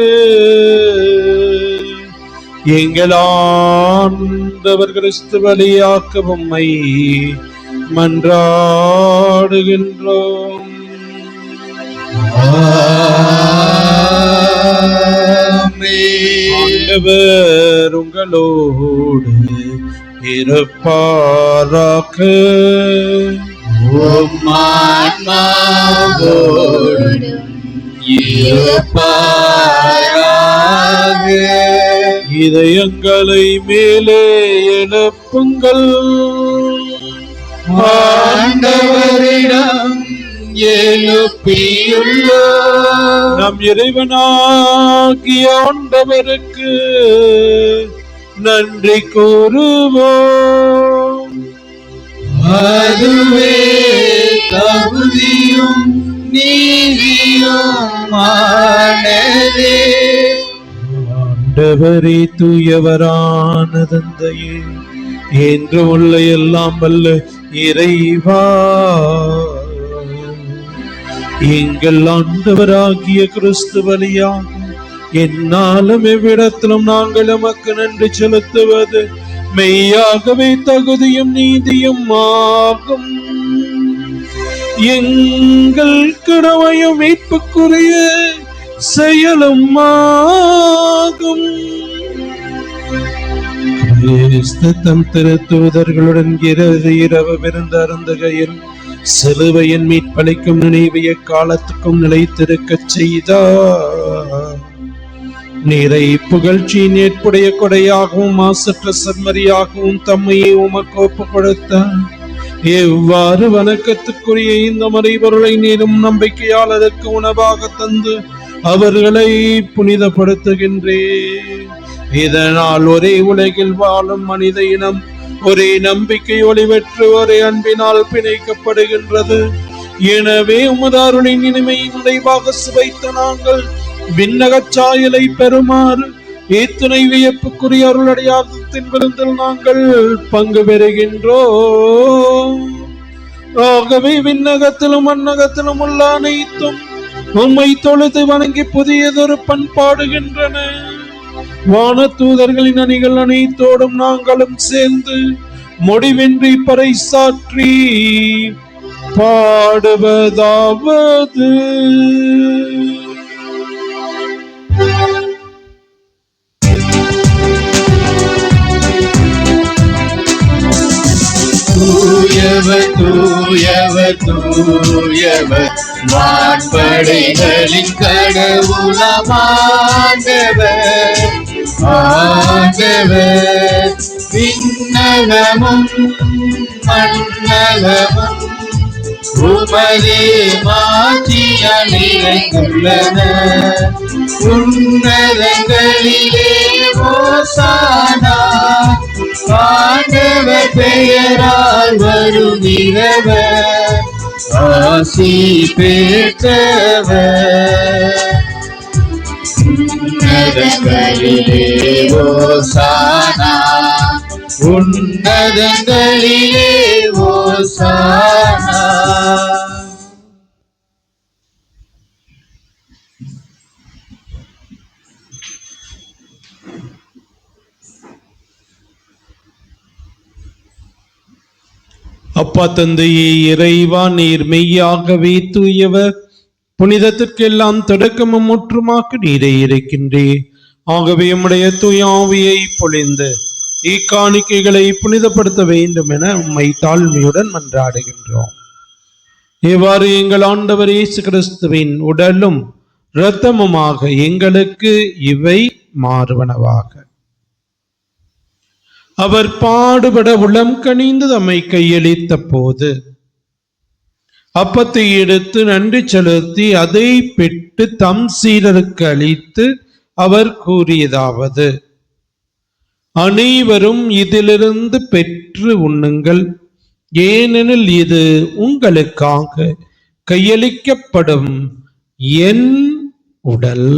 எங்கள் ஆண்டவர் கிறிஸ்து வழியாக உம்மை மன்றாடுகின்றோம். ஆண்டவர் உங்களோடு இருப்பாராக. உம் ஆன்மாவோடு இருப்பாராக. இதயங்களை மேலே எழுப்புங்கள். ஆண்டவரிடம் எழுப்பியுள்ளோம். நம் இறைவனாகிய ஆண்டவருக்கு நன்றி கூறுவோம். அதுவே தகுதியும் நீதியுமானதே. ஆண்டவரே, தூயவரான தந்தையே, என்று உள்ள எல்லாம் வல்ல இறைவா, எங்கள் ஆண்டவராகிய கிறிஸ்து வழியாக என்னாலும் எவ்விடத்திலும் நாங்கள் எமக்கு நன்றி செலுத்துவது மெய்யாகவே தகுதியும் நீதியும் ஆகும். எங்கள் கடமையும் மீட்புக்குரிய செயலும் ஆகும். கிறிஸ்து தம் திருத்தூதர்களுடன் இரவு விருந்து அருந்துகையில் சிலுவையின் மீட்பளிக்கும் நினைவிய காலத்துக்கும் நிலைத்திருக்கச் செய்தார். நீரை புகழ்ச்சியின் ஏற்புடைய கொடையாகவும் மாசற்ற செம்மறியாகவும் தம்மையே உமக்கு ஒப்பு கொடுத்தார். எவ்வாறு வணக்கத்துக்குரிய இந்த மறைபொருளை நீரும் நம்பிக்கையாளருக்கு உணவாக தந்து அவர்களை புனிதப்படுத்துகின்றேன். இதனால் ஒரே உலகில் வாழும் மனித இனம் ஒரே நம்பிக்கை ஒளிவெற்று ஒரே அன்பினால் பிணைக்கப்படுகின்றது. எனவே உமது அருளின் இனிமையை நிறைவாக சுவைத்த நாங்கள் விண்ணகச் சாயலை பெறுமாறு இத்துணை வியப்புக்குரிய அருளடையாதத்தின் விருந்தில் நாங்கள் பங்கு பெறுகின்றோம். ஆகவே விண்ணகத்திலும் மண்ணகத்திலும் உள்ள அனைத்தும் உம்மை தொழுது வணங்கி புதியதொரு பண்பாடுகின்றன. வானதூதர்களின் அணிகள் அனைத்தோடும் நாங்களும் சேர்ந்து முடிவின்றி பறைசாற்றி பாடுவதாவது: தூயவர் தூயவர் தூயவர் வான்படைகளின் கடவுளமாண்டவர் ஆண்டவர் விண்ணகமும் மண்ணகமும் உமது மாட்சியால் நிறைந்துள்ளன உன்னதங்களிலே ஓசானா ஆண்டவர் பெயரால் வருகிறவர் ஆசி பெற்றவர் உன்னதங்களிலே ஓசானா உன்னதங்களிலே ஓசானா. அப்பா தந்தையே இறைவா, நீர் மெய்யாகவே தூயவர், புனிதத்திற்கெல்லாம் தொடக்கமும் முற்றுமாக்கு நீரே இருக்கின்றீர். ஆகவே உம்முடைய தூய ஆவியை பொழிந்து இக்காணிக்கைகளை புனிதப்படுத்த வேண்டும் என உம்மை தாழ்மையுடன் மன்றாடுகின்றோம். இவ்வாறு எங்கள் ஆண்டவர் இயேசு கிறிஸ்துவின் உடலும் இரத்தமுமாக எங்களுக்கு இவை மாறுவனவாக. அவர் பாடுபட உளம் கனிந்து தம்மை கையளித்த போது அப்பத்தை எடுத்து நன்றி செலுத்தி அதை பெற்று தம் சீடருக்கு அளித்து அவர் கூறியதாவது: அனைவரும் இதிலிருந்து பெற்று உண்ணுங்கள், ஏனெனில் இது உங்களுக்காக கையளிக்கப்படும் என் உடல்.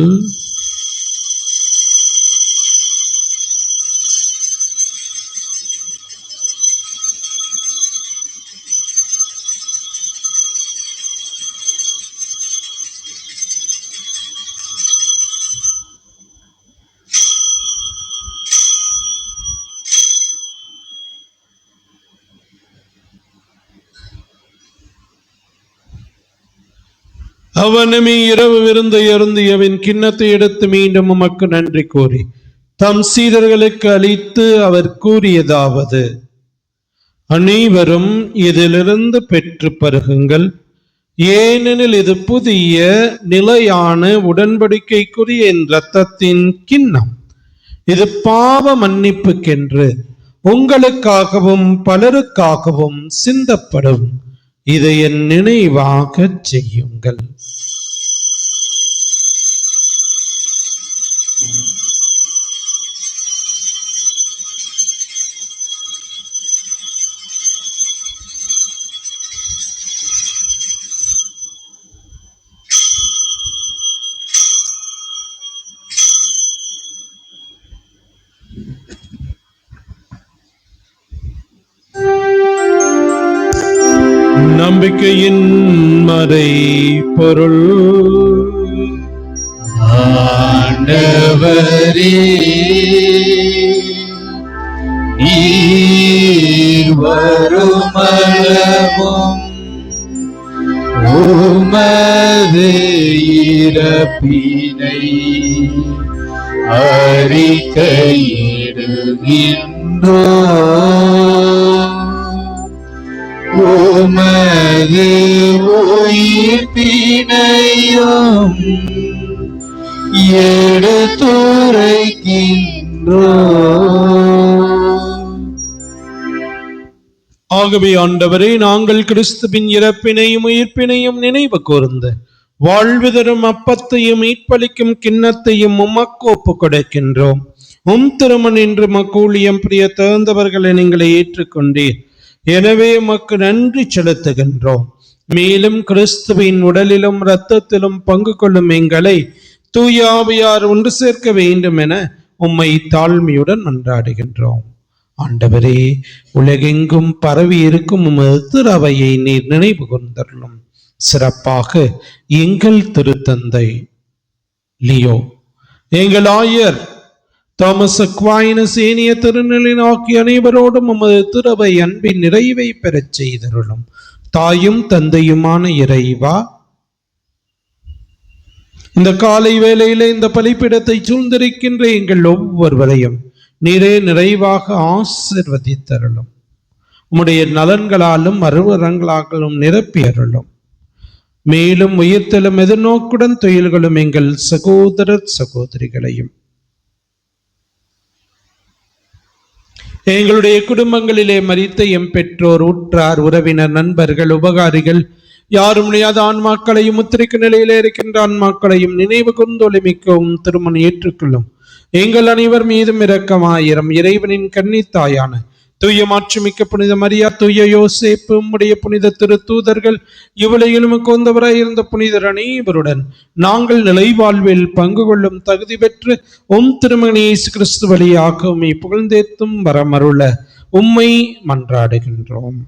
அவனுமே இரவு விருந்தை அருந்தியவின் கிண்ணத்தை எடுத்து மீண்டும் உமக்கு நன்றி கூறி தம் சீடர்களுக்கு அளித்து அவர் கூறியதாவது: அனைவரும் இதிலிருந்து பெற்று பருகுங்கள், ஏனெனில் இது புதிய நிலையான உடன்படிக்கைக்குரிய என் இரத்தத்தின் கிண்ணம். இது பாவ மன்னிப்புக்கென்று உங்களுக்காகவும் பலருக்காகவும் சிந்தப்படும். இதை என் நினைவாக செய்யுங்கள். நம்பிக்கையின் மறை பொருள். ஆண்டவரே, நீர் வருமளவும் உமது இறப்பினை அறிக்கையிடுகின்றோம். உமது உயிர்ப்பினையும் எடுத்துரைக்கின்றோம். ஆகவே ஆண்டவரே, நாங்கள் கிறிஸ்துவின் இறப்பினையும் உயிர்ப்பினையும் நினைவு கூர்ந்து வாழ்வு தரும் அப்பத்தையும் மீட்பளிக்கும் கிண்ணத்தையும் உமக்கு ஒப்புக் கொடுக்கின்றோம். திருமண் என்று மக்கூழியம் பிரிய தகுந்தவர்களை நீங்களை ஏற்றுக்கொண்டீர். எனவே உமக்கு நன்றி செலுத்துகின்றோம். மேலும் கிறிஸ்துவின் உடலிலும் இரத்தத்திலும் பங்கு கொள்ளும் எங்களை தூய ஆவியார் ஒன்று சேர்க்க வேண்டும் என உம்மை தாழ்மையுடன் மன்றாடுகின்றோம். ஆண்டவரே, உலகெங்கும் பரவி இருக்கும் உமது திரு அவையை நீர் நினைவு கூர்ந்தருளும். சிறப்பாக எங்கள் திருத்தந்தை லியோ, எங்கள் ஆயர் தாமஸ் அக்வைனஸ், ஏனைய திருநிலையின் ஆகிய அனைவரோடும் உமது திருவை அன்பின் நிறைவை பெறச் செய்தருளும். தாயும் தந்தையுமான இறைவா, இந்த காலை வேளையில இந்த பலிப்பிடத்தை சூழ்ந்திருக்கின்ற எங்கள் ஒவ்வொருவரையும் நீரே நிறைவாக ஆசீர்வதித்தருளும். உம்முடைய நலன்களாலும் அருவரங்களாலும் நிரப்பி அருளும். மேலும் உயிர்த்தலும் எதிர்நோக்குடன் துயில்களும் எங்கள் சகோதர சகோதரிகளையும் எங்களுடைய குடும்பங்களிலே மரித்த எம் பெற்றோர், உற்றார், உறவினர், நண்பர்கள், உபகாரிகள் யாரும் முடியாத ஆன்மாக்களையும் முத்திரைக்கு நிலையிலே இருக்கின்ற ஆன்மாக்களையும் நினைவு கூர்ந்தொளிமிக்கவும் திருமணம் ஏற்றுக்கொள்ளும். எங்கள் அனைவர் மீதும் இரக்கமாயிரம். இறைவனின் கன்னித்தாயான தூய மாட்சிமிக்க புனித மரியா, தூய யோசேப்பு, உம்முடைய புனித திருத்தூதர்கள், இவ்வுலகிலும் கொண்டவராயிருந்த புனிதர் அனைவருடன் நாங்கள் நிலைவாழ்வில் பங்கு கொள்ளும் தகுதி பெற்று திருமகன் இயேசு கிறிஸ்து வழியாக உம்மை புகழ்ந்தேத்தும் வரமருள உம்மை மன்றாடுகின்றோம்.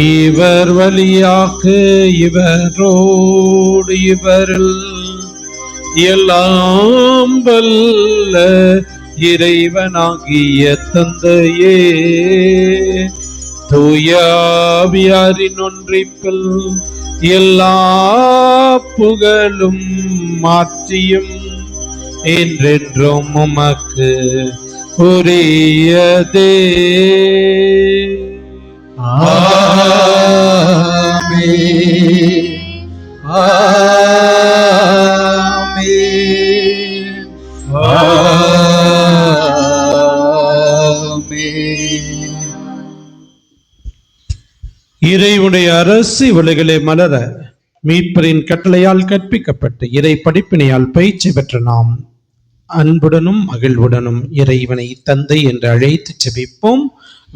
இவர் வழியாக இவரோடு இவரில் எல்லாம் வல்ல இறைவனாகிய தந்தையே, தூயாவியாரின் ஒன்றிப்பில் எல்லா புகழும் மாற்றியும் என்றென்றும் உமக்கு உரியதே. ஆமென். இறைவனுடைய அரசு உலகிலே மலர மீட்பரின் கட்டளையால் கற்பிக்கப்பட்டு இறை படிப்பினையால் பயிற்சி பெற்ற நாம் அன்புடனும் மகிழ்வுடனும் இறைவனை தந்தை என்று அழைத்து செபிப்போம்.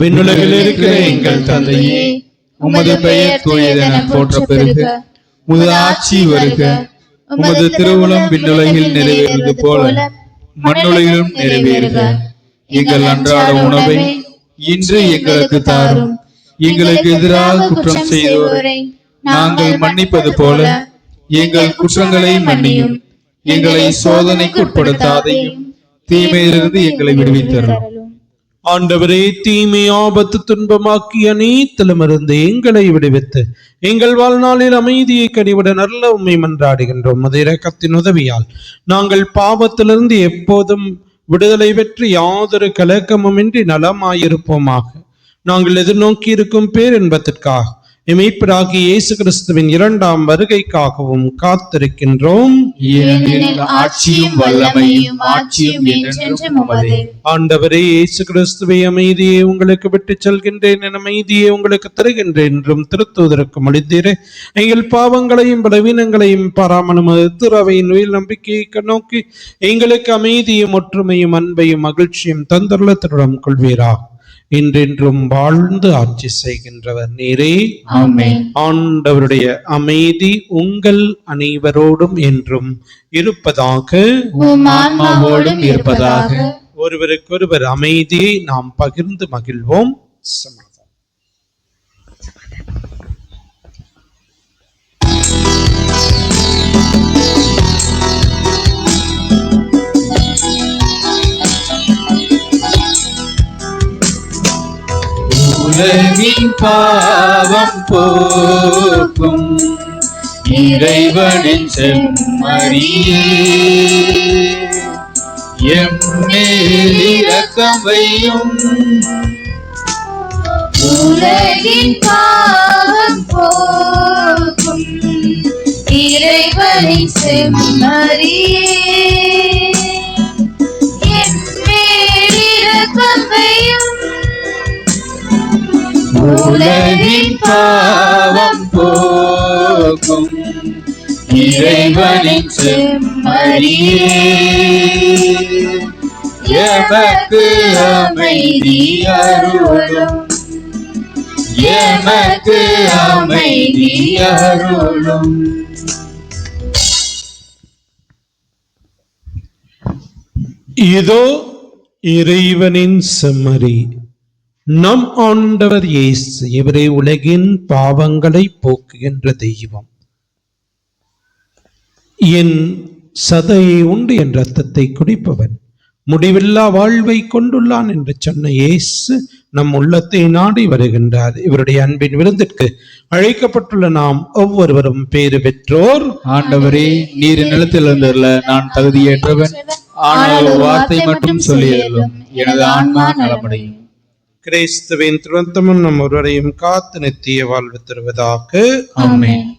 விண்ணுலகில் இருக்கிற எங்கள் தந்தையே, உமது பெயர் தூயதென போற்ற பெருக, உமது ஆட்சி வருக, உமது திருவுளம் விண்ணுலகில் நிறைவேறுவது போல மண்ணுலகிலும் நிறைவேறுக. எங்கள் அன்றாட உணவை இன்று எங்களுக்கு தாரும். எங்களுக்கு எதிராக குற்றம் செய்தோரை நாங்கள் மன்னிப்பது போல எங்கள் குற்றங்களை மன்னியும். எங்களை சோதனைக்கு உட்படுத்தாதையும் தீமையிலிருந்து எங்களை விடுவித்தருளும். ஆண்டவரே, தீமை, ஆபத்து, துன்பமாக்கி அனைத்திலுமிருந்து எங்களை விடுவித்து எங்கள் வாழ்நாளில் அமைதியை கனிவுடன் நல்ல உண்மை மன்றாடுகின்றோம். உமது இரக்கத்தின் உதவியால் நாங்கள் பாவத்திலிருந்து எப்போதும் விடுதலை பெற்று யாதொரு கலக்கமுமின்றி நலமாயிருப்போமாக. நாங்கள் எதிர்நோக்கி இருக்கும் பேரின்பத்திற்காக மீட்பராகிய இயேசு கிறிஸ்துவின் இரண்டாம் வருகைக்காகவும் காத்திருக்கின்றோம். ஏனெனில் ஆட்சியும் வல்லமையும் மாட்சியும் என்றென்றும் உமதே. ஆண்டவரே இயேசு கிறிஸ்துவை, அமைதியை உங்களுக்கு விட்டுச் செல்கின்றேன், என் அமைதியை உங்களுக்கு தருகின்றேன் என்றும் திருத்தூதருக்கு அளித்தீரே. எங்கள் பாவங்களையும் பலவீனங்களையும் பாராமலும் திருவையின் உயிர் நம்பிக்கையை கண்ணோக்கி எங்களுக்கு அமைதியும் ஒற்றுமையும் அன்பையும் மகிழ்ச்சியும் தந்தருளத்துடன் கொள்வீரா. இன்றென்றும் வாழ்ந்து ஆட்சி செய்கின்றவர் நீரே. ஆமென். ஆண்டவருடைய அமைதி உங்கள் அனைவரோடும் என்றும் இருப்பதாக. உம் ஆன்மாவோடும் இருப்பதாக. ஒருவருக்கொருவர் அமைதியை நாம் பகிர்ந்து மகிழ்வோம். சமாதானம். உலகின் பாவம் போக்கும் இறைவனின் செம்மறியே, எம்மேல் இரக்கம் வையும். உலகின் பாவம் போக்கும் இறைவனின் செம்மறியே, என் மேல் இரக்கம் வையும். உலகின் பாவம் போக்கும் இறைவனின் செம்மறியே, எமக்கு அமைதி அருளும். எமக்கு அமைதி அருளும். இதோ இறைவனின் செம்மறி, நம் ஆண்டவர் இயேசு. இவரே உலகின் பாவங்களை போக்குகின்ற தெய்வம். என் சதையை உண்டு என் ரத்தத்தை குடிப்பவன் முடிவில்லா வாழ்வை கொண்டுள்ளான் என்று சொன்ன இயேசு நம் உள்ளத்தை நாடி வருகின்றார். இவருடைய அன்பின் விருந்திற்கு அழைக்கப்பட்டுள்ள நாம் ஒவ்வொருவரும் பேறு பெற்றோர். ஆண்டவரே, நீர் நிலத்தில் இருந்தல்ல நான் தகுதியேற்றவன். ஆனால் ஒரு வார்த்தை மட்டும் சொல்லியல்லும் எனது ஆன்மா நலமடையும். கிறிஸ்துவின் திருத்தமும் நம் ஒருவரையும் காத்து நித்திய வாழ்வு தருவதாக. ஆமென்.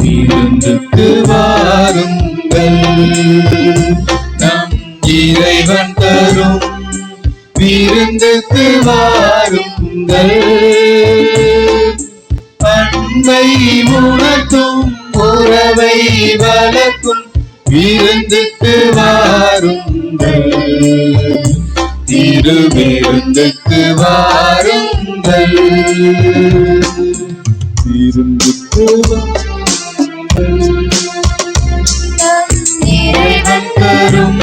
விருந்துக்கு வாருங்கள், நம் இறைவன் தரும் விருந்துக்கு வாருங்கள். அன்பை உணர்த்தும் உறவை வளர்க்கும் விருந்துக்கு வாருங்கள், திருவிருந்துக்கு வாருங்கள். விருந்துக்கு இறைவன் தரும்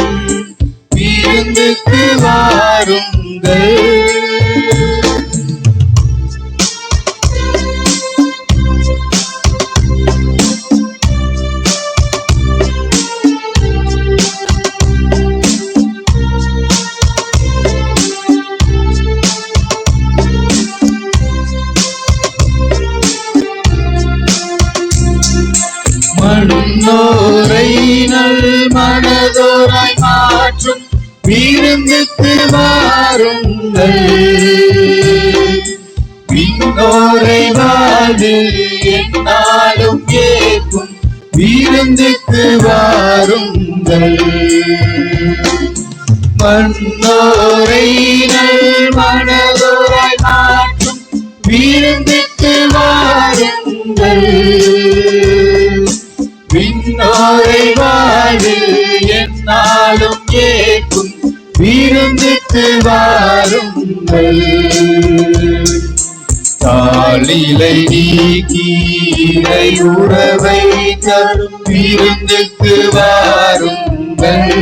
விருந்துக்கு வாருங்கள். மண்ணோரை நல் மனதோராய் மாற்றும் விருந்துக்கு வாருங்கள். விண்ணோரை வாழ்வில் எந்நாளும் ஏற்கும் விருந்துக்கு வாருங்கள். மண்ணோரை நல் மனதோராய் மாற்றும் விருந்துக்கு வாருங்கள். விண்ணோரை வாழ்வில் எந்நாளும் ஏற்கும் விருந்துக்கு வாருங்கள். தாளிலை நீக்கி இறை உறவை தரும் விருந்துக்கு வாருங்கள்.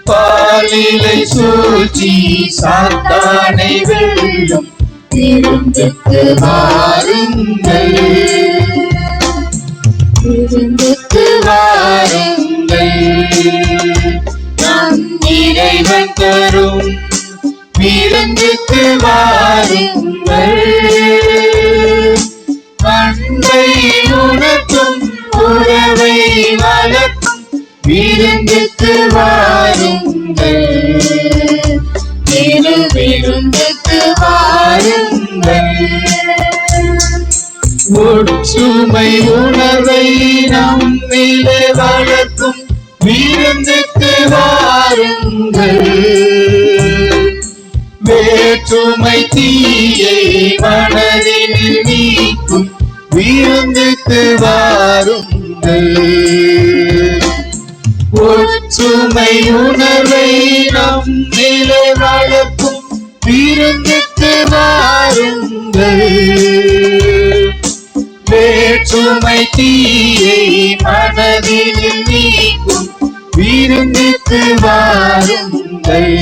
பாலிலை சூழ்ச்சி சாத்தானை வெல்லும் விருந்துக்கு வாருங்கள். விருந்துக்கு வாருங்கள், நம் இறைவன் தரும் விருந்துக்கு வாருங்கள். அன்பை உணர்த்தும் உறவை வளர்க்கும் விருந்துக்கு வாருங்கள், திருவிருந்துக்கு வாருங்கள். ஒற்றுமை உணர்வை நம்மிலே வளர்க்கும் விருந்துக்கு வாருங்கள். வேற்றுமை தீயை மனதில் நீக்கும் விருந்துக்கு வாருங்கள். ஒற்றுமை உணர்வை நம்மிலே வளர்க்கும் விருந்துக்கு வாருங்கள். வேற்றுமை தீயை மனதில் நீக்கும் விருந்துக்கு வாருங்கள்.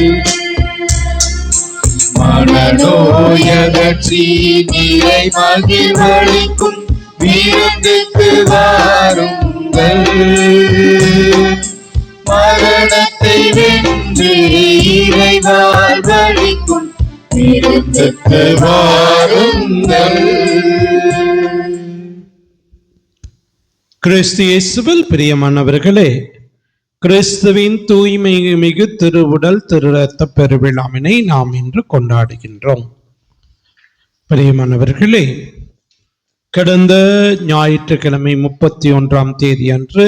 மனநோயகற்றி நிலை மகிழ்வளிக்கும் விருந்துக்கு வாருங்கள். மரணத்தை வென்று இறை வாழ்வளிக்கும் விருந்துக்கு வாருங்கள். கிறிஸ்து இயேசுவில் பிரியமானவர்களே, கிறிஸ்துவின் தூய்மை மிகு திருவுடல் திரு இரத்த பெருவிழாவினை நாம் இன்று கொண்டாடுகின்றோம். இப்ப பிரியமானவர்களே, கடந்த ஞாயிற்றுக்கிழமை 31ஆம் தேதி அன்று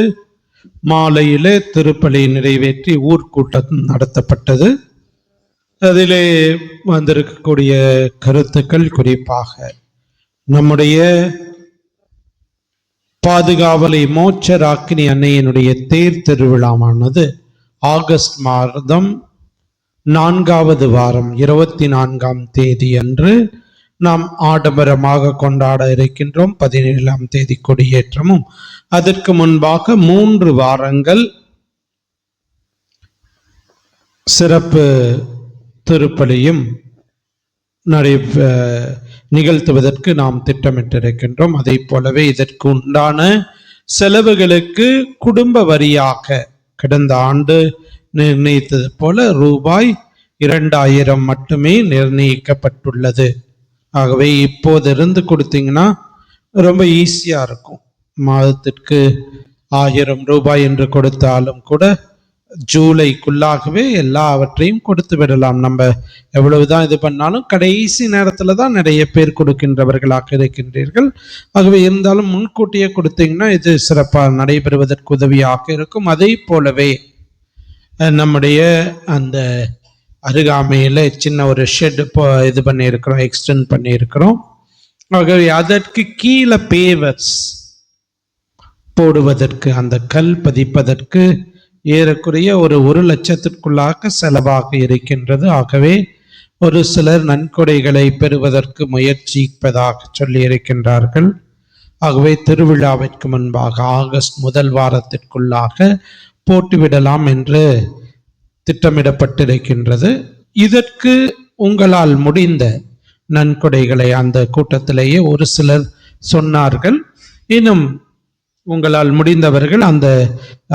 மாலையிலே திருப்பலி நிறைவேற்றி ஊர்க்கூட்டம் நடத்தப்பட்டது. அதிலே வந்திருக்கக்கூடிய கருத்துக்கள் குறிப்பாக நம்முடைய பாதுகாவலை மோட்சராக்கினி அன்னையினுடைய தேர் திருவிழாவானது ஆகஸ்ட் மாதம் 4வது வாரம் 24ஆம் தேதி அன்று நாம் ஆடம்பரமாக கொண்டாட இருக்கின்றோம். 17ஆம் தேதி கொடியேற்றமும், அதற்கு முன்பாக 3 வாரங்கள் சிறப்பு திருப்பலியும் நிகழ்த்துவதற்கு நாம் திட்டமிட்டிருக்கின்றோம். அதை போலவே இதற்கு உண்டான செலவுகளுக்கு குடும்ப வரியாக கடந்த ஆண்டு நிர்ணயித்தது போல ரூபாய் 2000 மட்டுமே நிர்ணயிக்கப்பட்டுள்ளது. ஆகவே இப்போதிருந்து கொடுத்தீங்கன்னா ரொம்ப ஈஸியா இருக்கும். மாதத்திற்கு 1000 ரூபாய் என்று கொடுத்தாலும் கூட ஜூலைக்குள்ளாகவே எல்லாவற்றையும் கொடுத்து விடலாம். நம்ம எவ்வளவுதான் இது பண்ணாலும் கடைசி நேரத்துல தான் நிறைய பேர் கொடுக்கின்றவர்களாக இருக்கின்றீர்கள். ஆகவே இருந்தாலும் முன்கூட்டியே கொடுத்தீங்கன்னா இது சிறப்பாக நடைபெறுவதற்கு உதவியாக இருக்கும். அதே போலவே நம்முடைய அந்த அருகாமையில சின்ன ஒரு ஷெட் இது பண்ணியிருக்கிறோம், எக்ஸ்டெண்ட் பண்ணியிருக்கிறோம். ஆகவே அதற்கு கீழே பேவர்ஸ் போடுவதற்கு, அந்த கல் பதிப்பதற்கு ஏறக்குறைய ஒரு 1 லட்சத்திற்குள்ளாக செலவாக இருக்கின்றது. ஆகவே ஒரு சிலர் நன்கொடைகளை பெறுவதற்கு முயற்சிப்பதாக சொல்லி இருக்கின்றார்கள். ஆகவே திருவிழாவிற்கு முன்பாக ஆகஸ்ட் முதல் வாரத்திற்குள்ளாக போட்டுவிடலாம் என்று திட்டமிடப்பட்டிருக்கின்றது. இதற்கு உங்களால் முடிந்த நன்கொடைகளை அந்த கூட்டத்திலேயே ஒரு சிலர் சொன்னார்கள். இன்னும் உங்களால் முடிந்தவர்கள்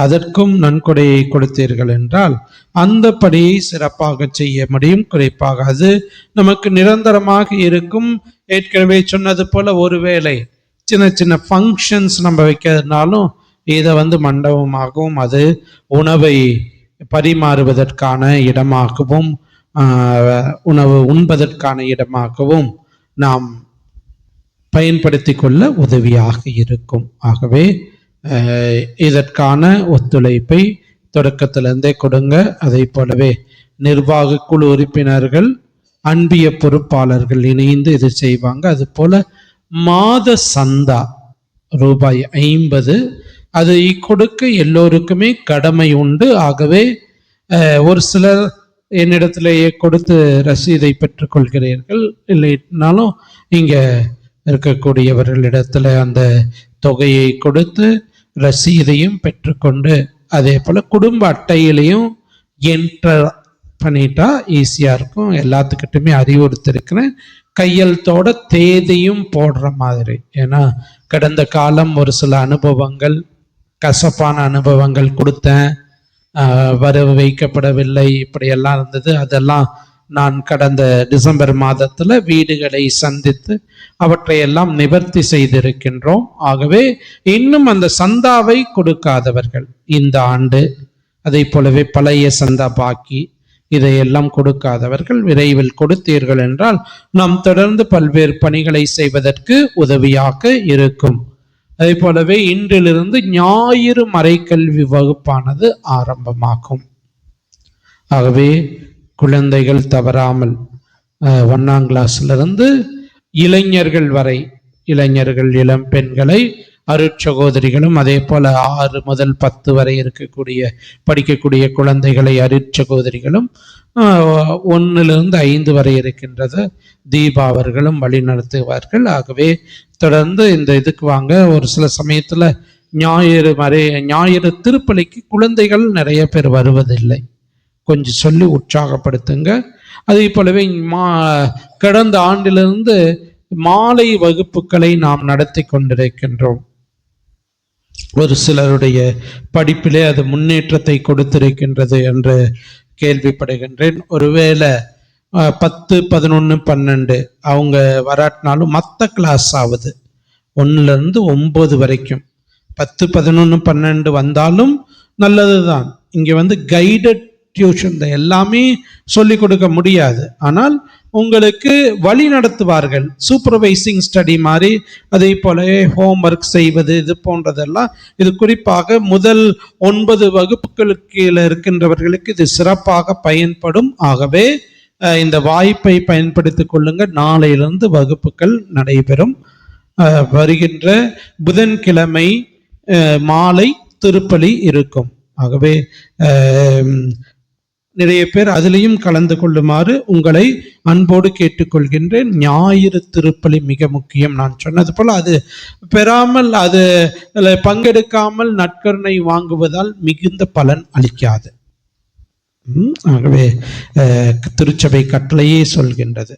அதற்கும் நன்கொடையை கொடுத்தீர்கள் என்றால் அந்த படியை சிறப்பாக செய்ய முடியும். குறிப்பாக அது நமக்கு நிரந்தரமாக இருக்கும். ஏற்கனவே சொன்னது போல ஒருவேளை சின்ன சின்ன ஃபங்க்ஷன்ஸ் நம்ம வைக்கிறதுனாலும் இதை மண்டபமாகவும் அது உணவை பரிமாறுவதற்கான இடமாகவும் உணவு உண்பதற்கான இடமாகவும் நாம் பயன்படுத்தி கொள்ள உதவியாக இருக்கும். ஆகவே இதற்கான ஒத்துழைப்பை தொடக்கத்திலிருந்தே கொடுங்க. அதை போலவே நிர்வாக குழு உறுப்பினர்கள், அன்பிய பொறுப்பாளர்கள் இணைந்து இது செய்வாங்க. அது போல மாத சந்தா ரூபாய் 50 அதை கொடுக்க எல்லோருக்குமே கடமை உண்டு. ஆகவே ஒரு சிலர் என்னிடத்திலேயே கொடுத்து ரசீதை பெற்றுக்கொள்கிறீர்கள். இல்லைனாலும் இங்க இருக்கக்கூடியவர்களிடத்துல அந்த தொகையை கொடுத்து ரசீதையும் பெற்றுக்கொண்டு அதே போல குடும்ப அட்டையிலையும் என்டர் பண்ணிட்டா ஈஸியா இருக்கும். எல்லாத்துக்கிட்டுமே அறிவுறுத்திருக்கிறேன். கையெழுத்தோட தேதியும் போடுற மாதிரி. ஏன்னா கடந்த காலம் ஒரு சில அனுபவங்கள், கசப்பான அனுபவங்கள் கொடுத்தேன், வரவு வைக்கப்படவில்லை, இப்படியெல்லாம் இருந்தது. அதெல்லாம் நான் கடந்த டிசம்பர் மாதத்துல வீடுகளை சந்தித்து அவற்றையெல்லாம் நிவர்த்தி செய்திருக்கின்றோம். ஆகவே இன்னும் அந்த சந்தாவை கொடுக்காதவர்கள் இந்த ஆண்டு, அதை போலவே பழைய சந்தா பாக்கி இதையெல்லாம் கொடுக்காதவர்கள் விரைவில் கொடுத்தீர்கள் என்றால் நாம் தொடர்ந்து பல்வேறு பணிகளை செய்வதற்கு உதவியாக இருக்கும். அதே போலவே இன்றிலிருந்து ஞாயிறு மறைக்கல்வி வகுப்பானது ஆரம்பமாகும். ஆகவே குழந்தைகள் தவறாமல் 1ஆம் கிளாஸிலிருந்து இளைஞர்கள் வரை, இளைஞர்கள் இளம் பெண்களை அருட்சகோதரிகளும் அதே போல 6 முதல் 10 வரை படிக்கக்கூடிய குழந்தைகளை அருட்சகோதரிகளும் 1லிருந்து 5 வரை இருக்கின்றது தீபா அவர்களும் வழி நடத்துவார்கள். ஆகவே தொடர்ந்து இந்த இதுக்கு வாங்க. ஒரு சில சமயத்துல ஞாயிறு திருப்பலிக்கு குழந்தைகள் நிறைய பேர் வருவதில்லை, கொஞ்சம் சொல்லி உற்சாகப்படுத்துங்க. அதே போலவே கடந்த ஆண்டிலிருந்து மாலை வகுப்புகளை நாம் நடத்தி கொண்டிருக்கின்றோம். ஒரு சிலருடைய படிப்பிலே அது முன்னேற்றத்தை கொடுத்திருக்கின்றது என்று கேள்விப்படுகின்றேன். ஒருவேளை 10, 11, 12 அவங்க வராட்டினாலும் மற்ற கிளாஸ் ஆகுது 1லிருந்து 9 வரைக்கும் 10, 11, 12 வந்தாலும் நல்லதுதான். இங்க கைடட் டியூஷன் எல்லாமே சொல்லி கொடுக்க முடியாது. ஆனால் உங்களுக்கு வழி நடத்துவார்கள். சூப்பர்வைசிங் ஸ்டடி மாதிரி, அதே போலவே ஹோம்ஒர்க் செய்வது, இது போன்றதெல்லாம். இது குறிப்பாக முதல் 9 வகுப்புகளுக்கு கீழே இருக்கின்றவர்களுக்கு இது சிறப்பாக பயன்படும். ஆகவே இந்த வாய்ப்பை பயன்படுத்திக் கொள்ளுங்க. நாளையிலிருந்து வகுப்புகள் நடைபெறும். வருகின்ற புதன்கிழமை மாலை திருப்பலி இருக்கும். ஆகவே நிறைய பேர் அதிலையும் கலந்து கொள்ளுமாறு உங்களை அன்போடு கேட்டுக்கொள்கின்றேன். ஞாயிறு திருப்பலி மிக முக்கியம். நான் சொன்னது போல அது பெறாமல், அது பங்கெடுக்காமல் நற்கருணை வாங்குவதால் மிகுந்த பலன் அளிக்காது. ஆகவே திருச்சபை கட்டளையே சொல்கின்றது,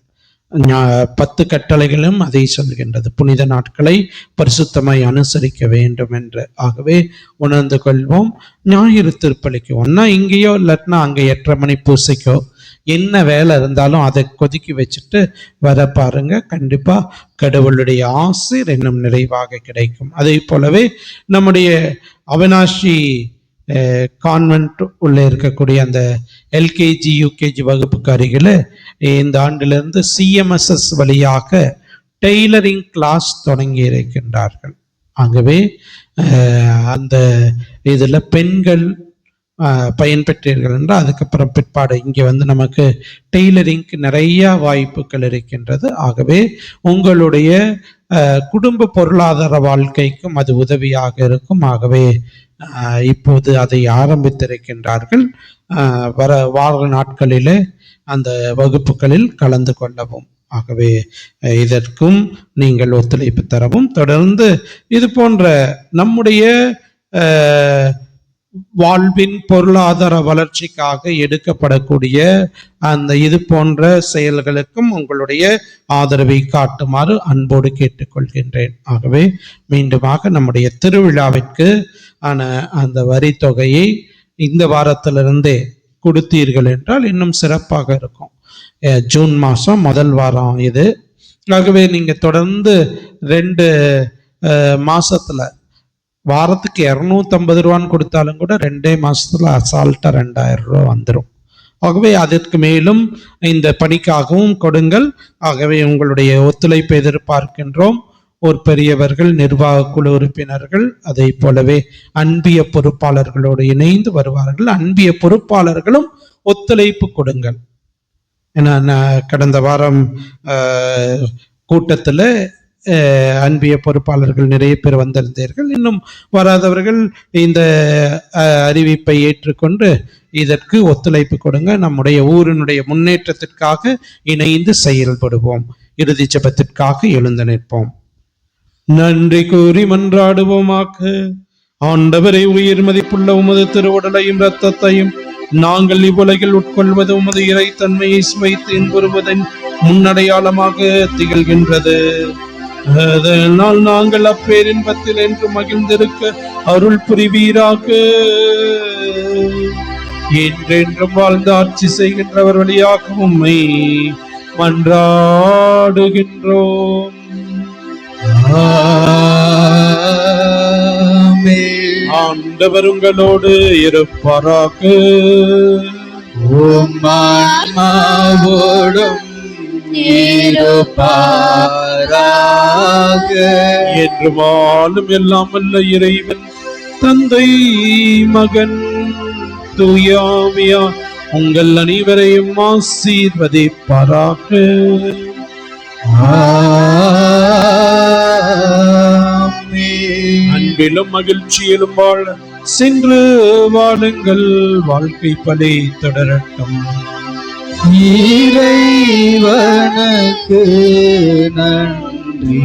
10 கட்டளைகளும் அதை சொல்கின்றது, புனித நாட்களை பரிசுத்தமாய் அனுசரிக்க வேண்டும் என்று. ஆகவே உணர்ந்து கொள்வோம். ஞாயிறு திருப்பலிக்கு ஒன்னா இங்கேயோ இல்லாட்டினா அங்கே 8:30 மணி பூசைக்கோ என்ன வேலை இருந்தாலும் அதை கொதிக்கி வச்சுட்டு வர பாருங்க. கண்டிப்பா கடவுளுடைய ஆசீர் இன்னும் நிறைவாக கிடைக்கும். அதே போலவே நம்முடைய அவினாஷி கான்வென்ட் உள்ளே இருக்கக்கூடிய அந்த எல்கேஜி யூகேஜி வகுப்புக்கு அருகில் இந்த ஆண்டிலிருந்து சிஎம்எஸ்எஸ் வழியாக டெய்லரிங் கிளாஸ் தொடங்கி இருக்கின்றார்கள். ஆகவே அந்த இதில் பெண்கள் பயன்பெற்றீர்கள் என்றால் அதுக்கப்புறம் பிற்பாடு இங்கே வந்து நமக்கு டெய்லரிங்க்கு நிறைய வாய்ப்புகள் இருக்கின்றது. ஆகவே உங்களுடைய குடும்ப பொருளாதார வாழ்க்கைக்கும் அது உதவியாக இருக்கும். ஆகவே இப்போது அதை ஆரம்பித்திருக்கின்றார்கள். வார நாட்களிலே அந்த வகுப்புகளில் கலந்து கொள்ளவும். ஆகவே இதற்கும் நீங்கள் ஒத்துழைப்பு தரவும். தொடர்ந்து இது போன்ற நம்முடைய வாழ்வின் பொருளாதார வளர்ச்சிக்காக எடுக்கப்படக்கூடிய அந்த இது போன்ற செயல்களுக்கும் உங்களுடைய ஆதரவை காட்டுமாறு அன்போடு கேட்டுக்கொள்கின்றேன். ஆகவே மீண்டுமாக நம்முடைய திருவிழாவிற்கு அந்த வரி தொகையை இந்த வாரத்திலிருந்தே கொடுத்தீர்கள் என்றால் இன்னும் சிறப்பாக இருக்கும். ஜூன் மாதம் முதல் வாரம் இது. ஆகவே நீங்கள் தொடர்ந்து 2 மாசத்துல வாரத்துக்கு 250 ரூபான்னு கொடுத்தாலும் கூட 2 மாசத்துல அசால்ட்டா 2000 ரூபா வந்துடும். ஆகவே அதற்கு மேலும் இந்த பணிக்காகவும் கொடுங்கள். ஆகவே உங்களுடைய ஒத்துழைப்பை எதிர்பார்க்கின்றோம். ஒரு பெரியவர்கள், நிர்வாக குழு உறுப்பினர்கள், அதை போலவே அன்பிய பொறுப்பாளர்களோடு இணைந்து வருவார்கள். அன்பிய பொறுப்பாளர்களும் ஒத்துழைப்பு கொடுங்கள். ஏன்னா கடந்த வாரம் கூட்டத்தில் அன்பிய பொறுப்பாளர்கள் நிறைய பேர் வந்திருந்தீர்கள். இன்னும் வராதவர்கள் இந்த அறிவிப்பை ஏற்றுக்கொண்டு இதற்கு ஒத்துழைப்பு கொடுங்க. நம்முடைய ஊரினுடைய முன்னேற்றத்திற்காக இணைந்து செயல்படுவோம். இறுதி ஜெபத்திற்காக எழுந்து நிற்போம். நன்றி கூறி மன்றாடுவோமாக. ஆண்டவரை, உயிர் மதிப்புள்ள உமது திருவுடலையும் இரத்தத்தையும் நாங்கள் இவ்வுலகில் உட்கொள்வது உமது இறைத்தன்மையை சுவைத்து இன்புறுவதன் முன்னடையாளமாக திகழ்கின்றது. அதனால் நாங்கள் அப்பேரின்பத்தில் என்று மகிழ்ந்திருக்க அருள் புரிவீராக. என்றென்றும் வாழ்ந்து ஆட்சி செய்கின்றவர் வழியாக உம்மை மன்றாடுகின்றோம். ஆண்டவர் உங்களோடு இருப்பாராக. உம்மாவோடும் இருப்பாராக. என்று வாழும் எல்லாம் வல்ல இறைவன் தந்தை, மகன், தூயாவியா உங்கள் அனைவரையும் ஆசீர்வதிப்பாராக. அன்பிலும் மகிழ்ச்சியிலும் வாழ சென்று வாழுங்கள். வாழ்க்கை பலி தொடரட்டும். இறைவனுக்கு நன்றி.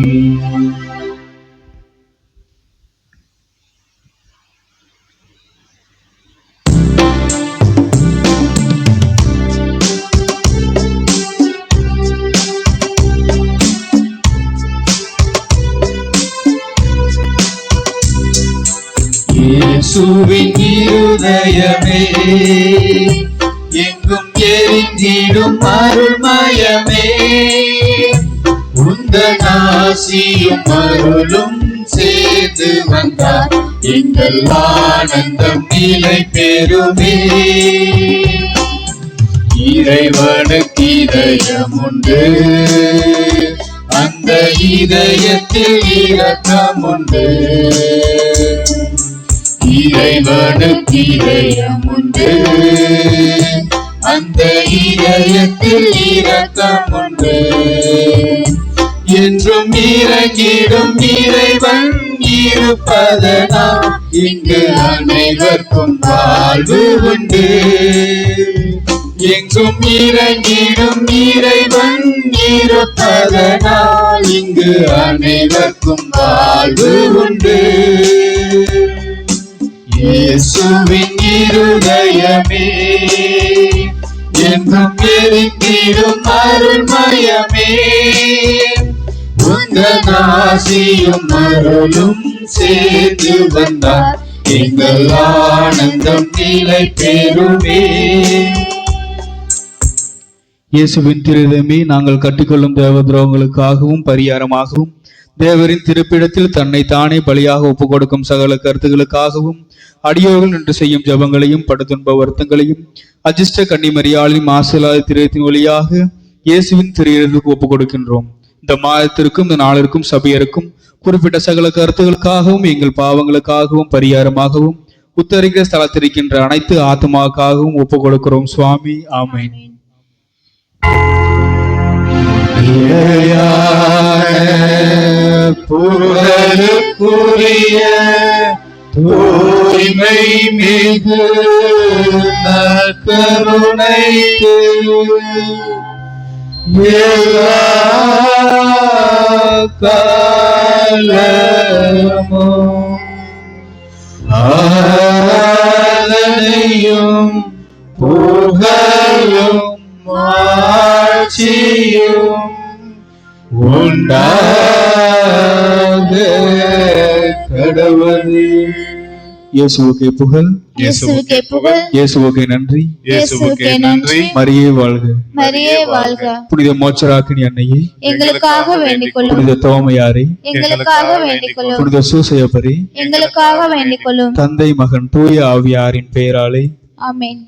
இயேசுவின் இருதயமே, எங்கும் எரிந்திடும் அருள்மயமே, உந்தன் ஆசியும் அருளும் சேர்ந்து வந்தார் எங்கள் ஆனந்தம் நிலை பெறுமே. இறைவனுக்கு இதயம் உண்டு, அந்த இதயத்தில் இரக்கம் உண்டு. இறைவனுக்கு இதயம் உண்டு, அந்த இதயத்தில் இரக்கம் உண்டு. என்றும் இறங்கிடும் இறைவன் இருப்பதனால் இங்கு அனைவருக்கும் வாழ்வு உண்டு. எங்கும் இறங்கிடும் இறைவன் இருப்பதனால் இங்கு அனைவருக்கும் வாழ்வு உண்டு. இயேசுவின் இருதயமே, என்றும் எரிந்திடும் அருள்மயமே, உந்தன் ஆசியும் அருளும் சேர்ந்து வந்தார் எங்கள் ஆனந்தம் நிலை பெறுமே. இயேசுவின் திருதமே, நாங்கள் கட்டிக்கொள்ளும் தேவ துரோகங்களுக்காகவும் பரிகாரமாகவும் தேவரின் திருப்பிடத்தில் தன்னை தானே பலியாக ஒப்புக் கொடுக்கும் சகல கருத்துகளுக்காகவும் அடியோர்கள் நின்று செய்யும் ஜபங்களையும் படுத்துன்ப வருத்தங்களையும் அஜிஷ்ட கன்னிமரியாளின் மாசிலாத திருத்தின் வழியாக இயேசுவின் திரையிடத்துக்கு ஒப்புக் கொடுக்கின்றோம். இந்த மாதத்திற்கும் இந்த நாளிற்கும் சபையருக்கும் குறிப்பிட்ட சகல கருத்துகளுக்காகவும் எங்கள் பாவங்களுக்காகவும் பரிகாரமாகவும் உத்தரிக்கிற ஸ்தலத்திருக்கின்ற அனைத்து ஆத்மாக்காகவும் ஒப்புக் கொடுக்கிறோம் சுவாமி. ஆமென். புகழுக்குரிய தூய்மை மிகு நற்கருணைக்கு எல்லா காலமும் ஆராதனையும் புகழும் ஆட்சியும் உண்டாக கடவுளே. இயேசுவுக்கே புகழ், இயேசுவுக்கே புகழ், இயேசுவுக்கே நன்றி, இயேசுவுக்கே நன்றி. மரியே வாழ்க, மரியே வாழ்க. புனித மோட்சராக்கினி அன்னையே, எங்களுக்காக வேண்டிக் கொள்ளும். புனித தோமையாரே, எங்களுக்காக வேண்டிக் கொள்ளும். புனித சூசையப்பரே, எங்களுக்காக வேண்டிக் கொள்ளும். தந்தை மகன் தூய ஆவியாரின் பெயராலே ஆமென்.